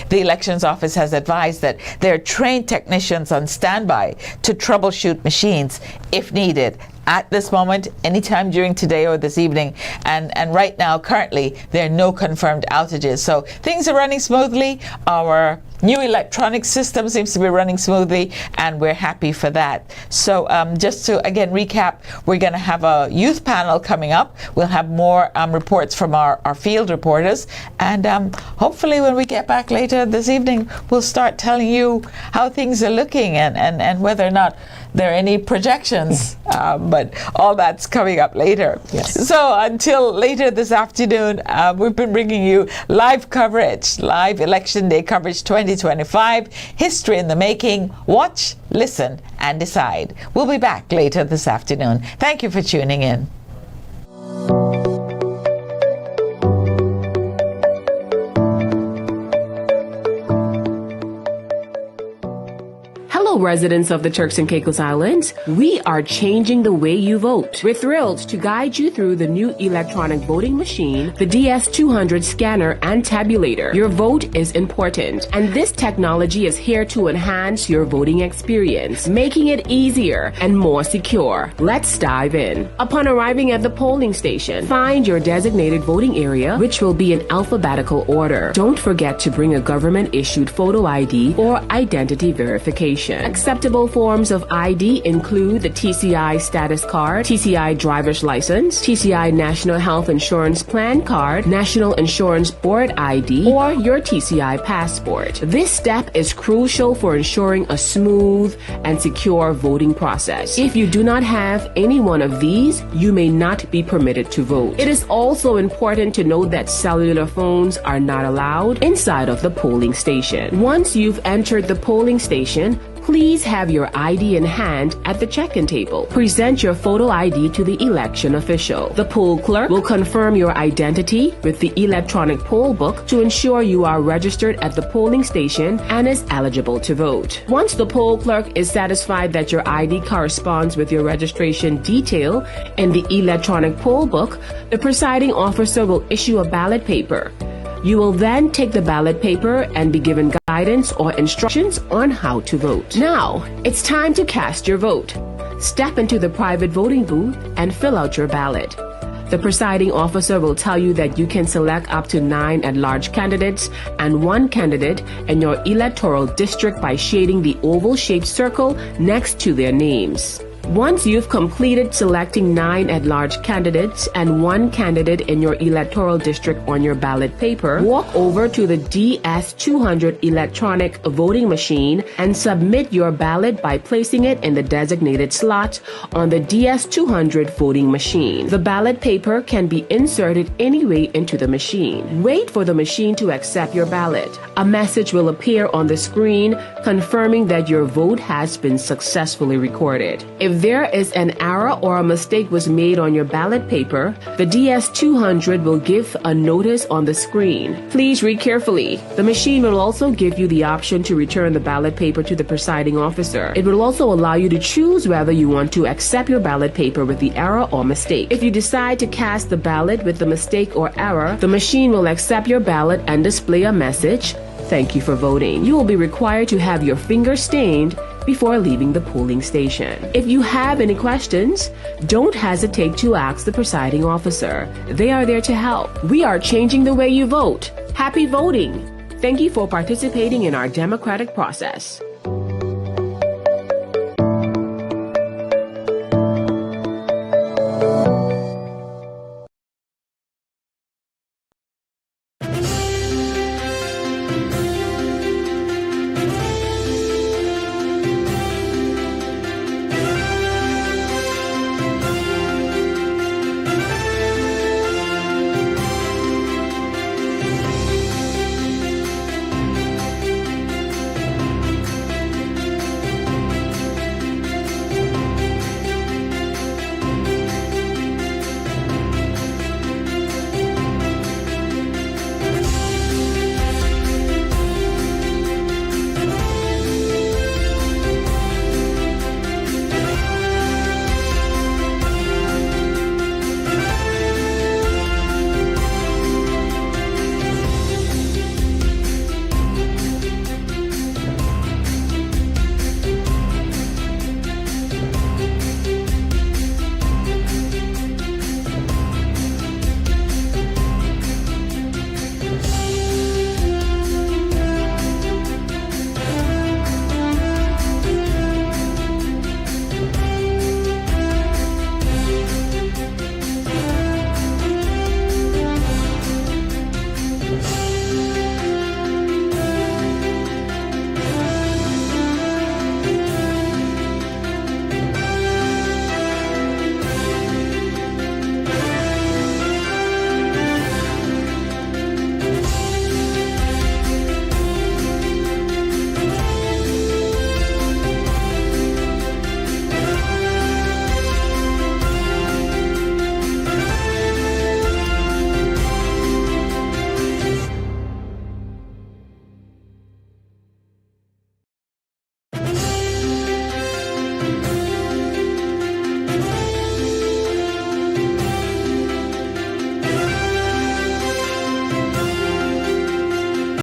the Elections Office has advised that there are trained technicians on standby to troubleshoot machines if needed at this moment, anytime during today or this evening. And right now, currently, there are no confirmed outages. So things are running smoothly. Our new electronic system seems to be running smoothly, and we're happy for that. So just to, again, recap, we're going to have a youth panel coming up. We'll have more reports from our field reporters. And hopefully when we get back later this evening, we'll start telling you how things are looking and whether or not there are any projections. But all that's coming up later. Yes. So until later this afternoon, we've been bringing you live coverage, live Election Day coverage 2025, history in the making. Watch, listen, and decide. We'll be back later this afternoon. Thank you for tuning in. Hello, residents of the Turks and Caicos Islands. We are changing the way you vote. We're thrilled to guide you through the new electronic voting machine, the DS200 scanner and tabulator. Your vote is important, and this technology is here to enhance your voting experience, making it easier and more secure. Let's dive in. Upon arriving at the polling station, find your designated voting area, which will be in alphabetical order. Don't forget to bring a government-issued photo ID or identity verification. Acceptable forms of ID include the TCI status card, TCI driver's license, TCI National Health Insurance Plan card, National Insurance Board ID, or your TCI passport. This step is crucial for ensuring a smooth and secure voting process. If you do not have any one of these, you may not be permitted to vote. It is also important to note that cellular phones are not allowed inside of the polling station. Once you've entered the polling station, please have your ID in hand at the check-in table. Present your photo ID to the election official. The poll clerk will confirm your identity with the electronic poll book to ensure you are registered at the polling station and is eligible to vote. Once the poll clerk is satisfied that your ID corresponds with your registration detail in the electronic poll book, the presiding officer will issue a ballot paper. You will then take the ballot paper and be given guidance or instructions on how to vote. Now, it's time to cast your vote. Step into the private voting booth and fill out your ballot. The presiding officer will tell you that you can select up to 9 at-large candidates and 1 candidate in your electoral district by shading the oval-shaped circle next to their names. Once you've completed selecting 9 at-large candidates and 1 candidate in your electoral district on your ballot paper, walk over to the DS200 electronic voting machine and submit your ballot by placing it in the designated slot on the DS200 voting machine. The ballot paper can be inserted anyway into the machine. Wait for the machine to accept your ballot. A message will appear on the screen confirming that your vote has been successfully recorded. If there is an error or a mistake was made on your ballot paper, the DS200 will give a notice on the screen. Please read carefully. The machine will also give you the option to return the ballot paper to the presiding officer. It will also allow you to choose whether you want to accept your ballot paper with the error or mistake. If you decide to cast the ballot with the mistake or error, the machine will accept your ballot and display a message, "Thank you for voting." You will be required to have your finger stained before leaving the polling station. If you have any questions, don't hesitate to ask the presiding officer. They are there to help. We are changing the way you vote. Happy voting! Thank you for participating in our democratic process.